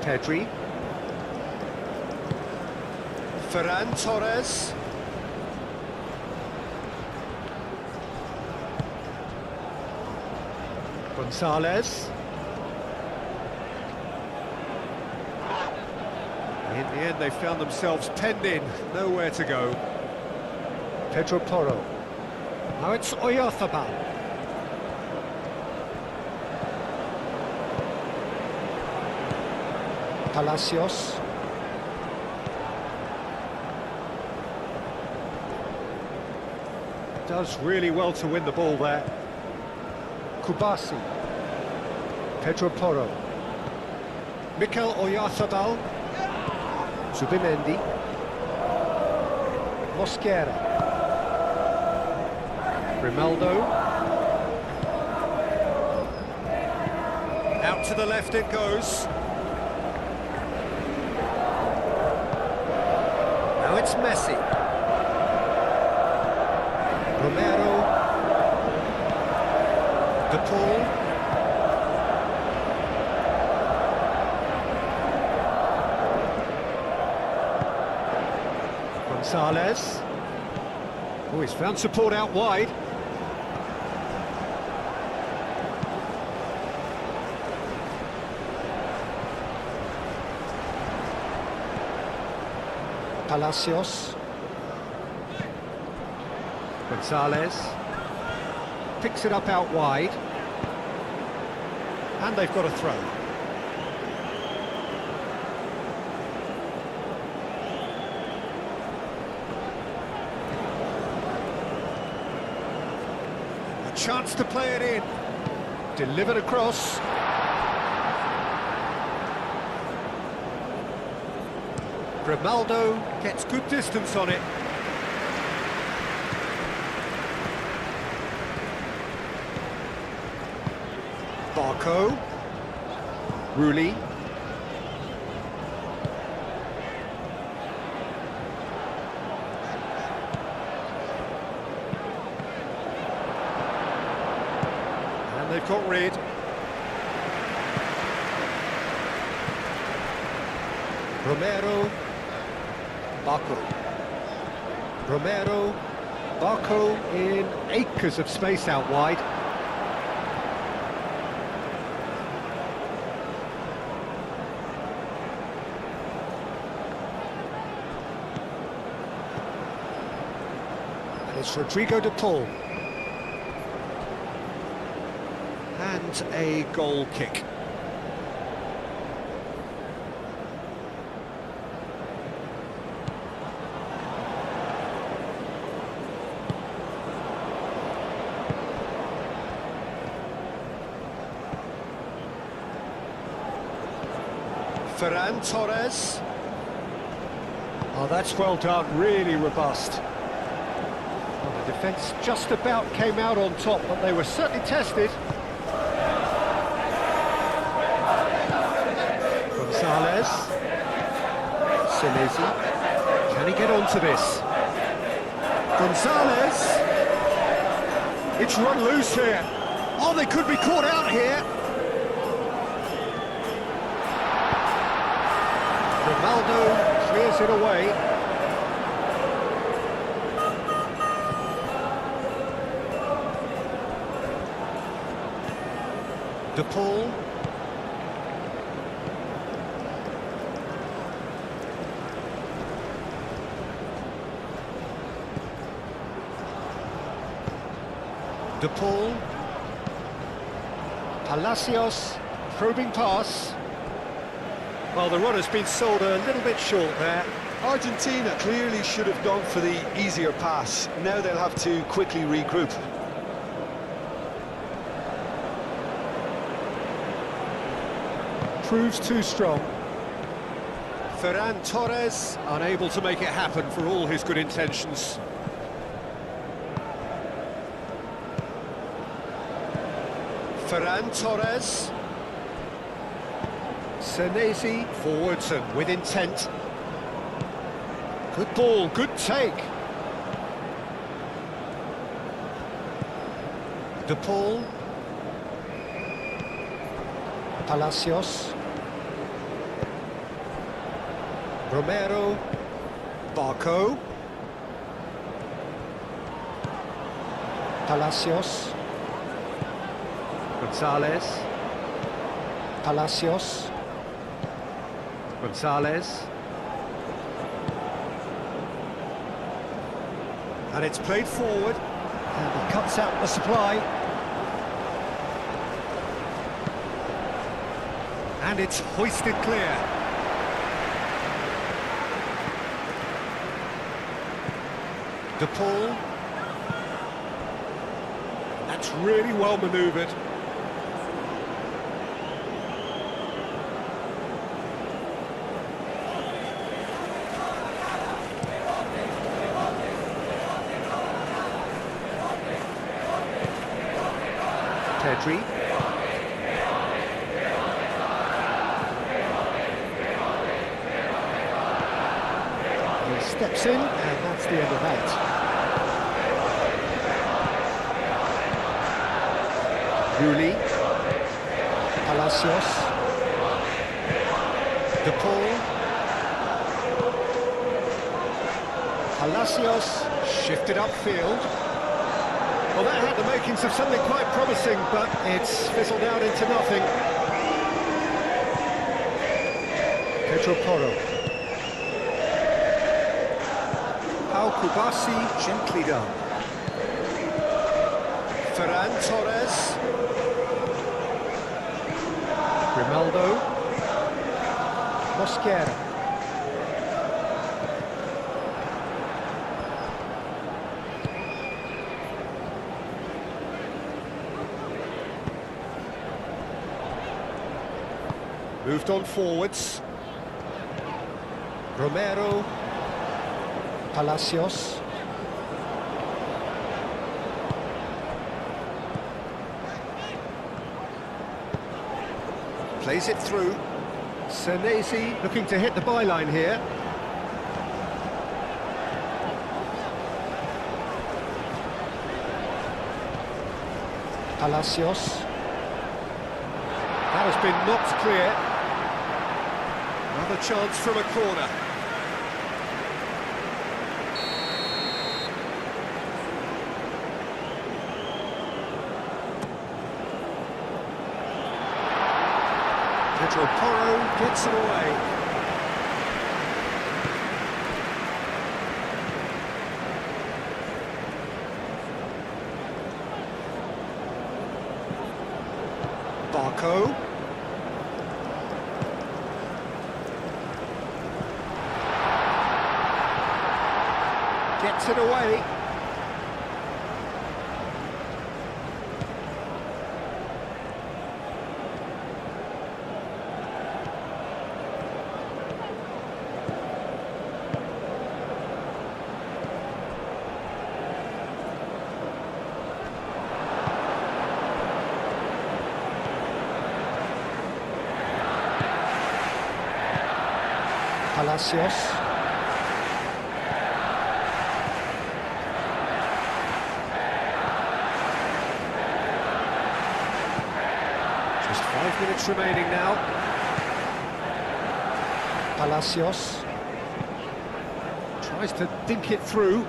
Pedri. Ferran Torres. Gonzalez. In the end, they found themselves penned in, nowhere to go. Pedro Porro. Now it's Oyarzabal. Palacios. Does really well to win the ball there. Kubasi. Pedro Porro. Mikel Oyarzabal. Zubimendi. Mosquera. Grimaldo. Out to the left it goes. Now it's Messi. Romero. De Paul. Gonzalez. Oh, he's found support out wide. Palacios. Gonzalez. Picks it up out wide. And they've got a throw. A chance to play it in. Delivered across. Grimaldo gets good distance on it. Barco. Rulli. And they've got rid. Romero. Barco. Romero. Barco in acres of space out wide. And it's Rodrigo de Paul. And a goal kick. Ferran Torres. Oh, that's well done, really robust. Well, the defence just about came out on top, but they were certainly tested. Gonzalez. Senesi. Can he get onto this? Gonzalez. It's run loose here. Oh, they could be caught out here. Ronaldo clears it away. De Paul. De Paul. Palacios. Probing pass. Well, the run has been sold a little bit short there. Argentina clearly should have gone for the easier pass. Now they'll have to quickly regroup. Proves too strong. Ferran Torres unable to make it happen for all his good intentions. Ferran Torres. Senesi forwards and with intent. Good ball, good take. De Paul. Palacios. Romero. Barco. Palacios. Gonzalez. Palacios. Gonzalez. And it's played forward. And he cuts out the supply. And it's hoisted clear. De Paul. That's really well manoeuvred. Pedri. He steps in, and that's the end of that. Rulli. Palacios. De Paul. Palacios shifted upfield. Well, that had the makings of something quite promising, but it's fizzled out into nothing. Pedro Porro. Pau Kubasi, gently done. Ferran Torres. Grimaldo. Mosquera. Moved on forwards. Romero. Palacios. Plays it through. Senesi looking to hit the byline here. Palacios. That has been knocked clear. Another chance from a corner. Pedro Porro gets it away. Barco. Gets it away. Palacios. Just 5 minutes remaining now. Palacios. Tries to dink it through.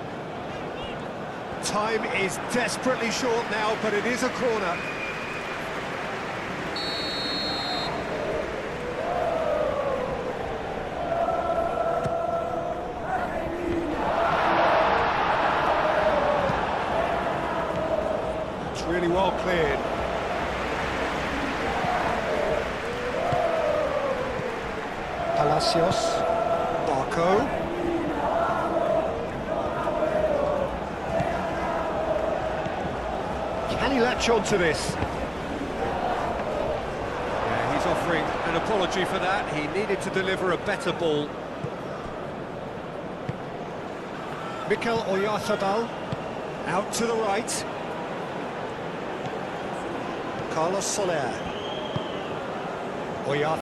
Time is desperately short now, but it is a corner. Really well cleared. Palacios. Barco. Can he latch on to this? Yeah, he's offering an apology for that. He needed to deliver a better ball. Mikel Oyarzabal. Out to the right. Carlos Soler. Oyarzabal.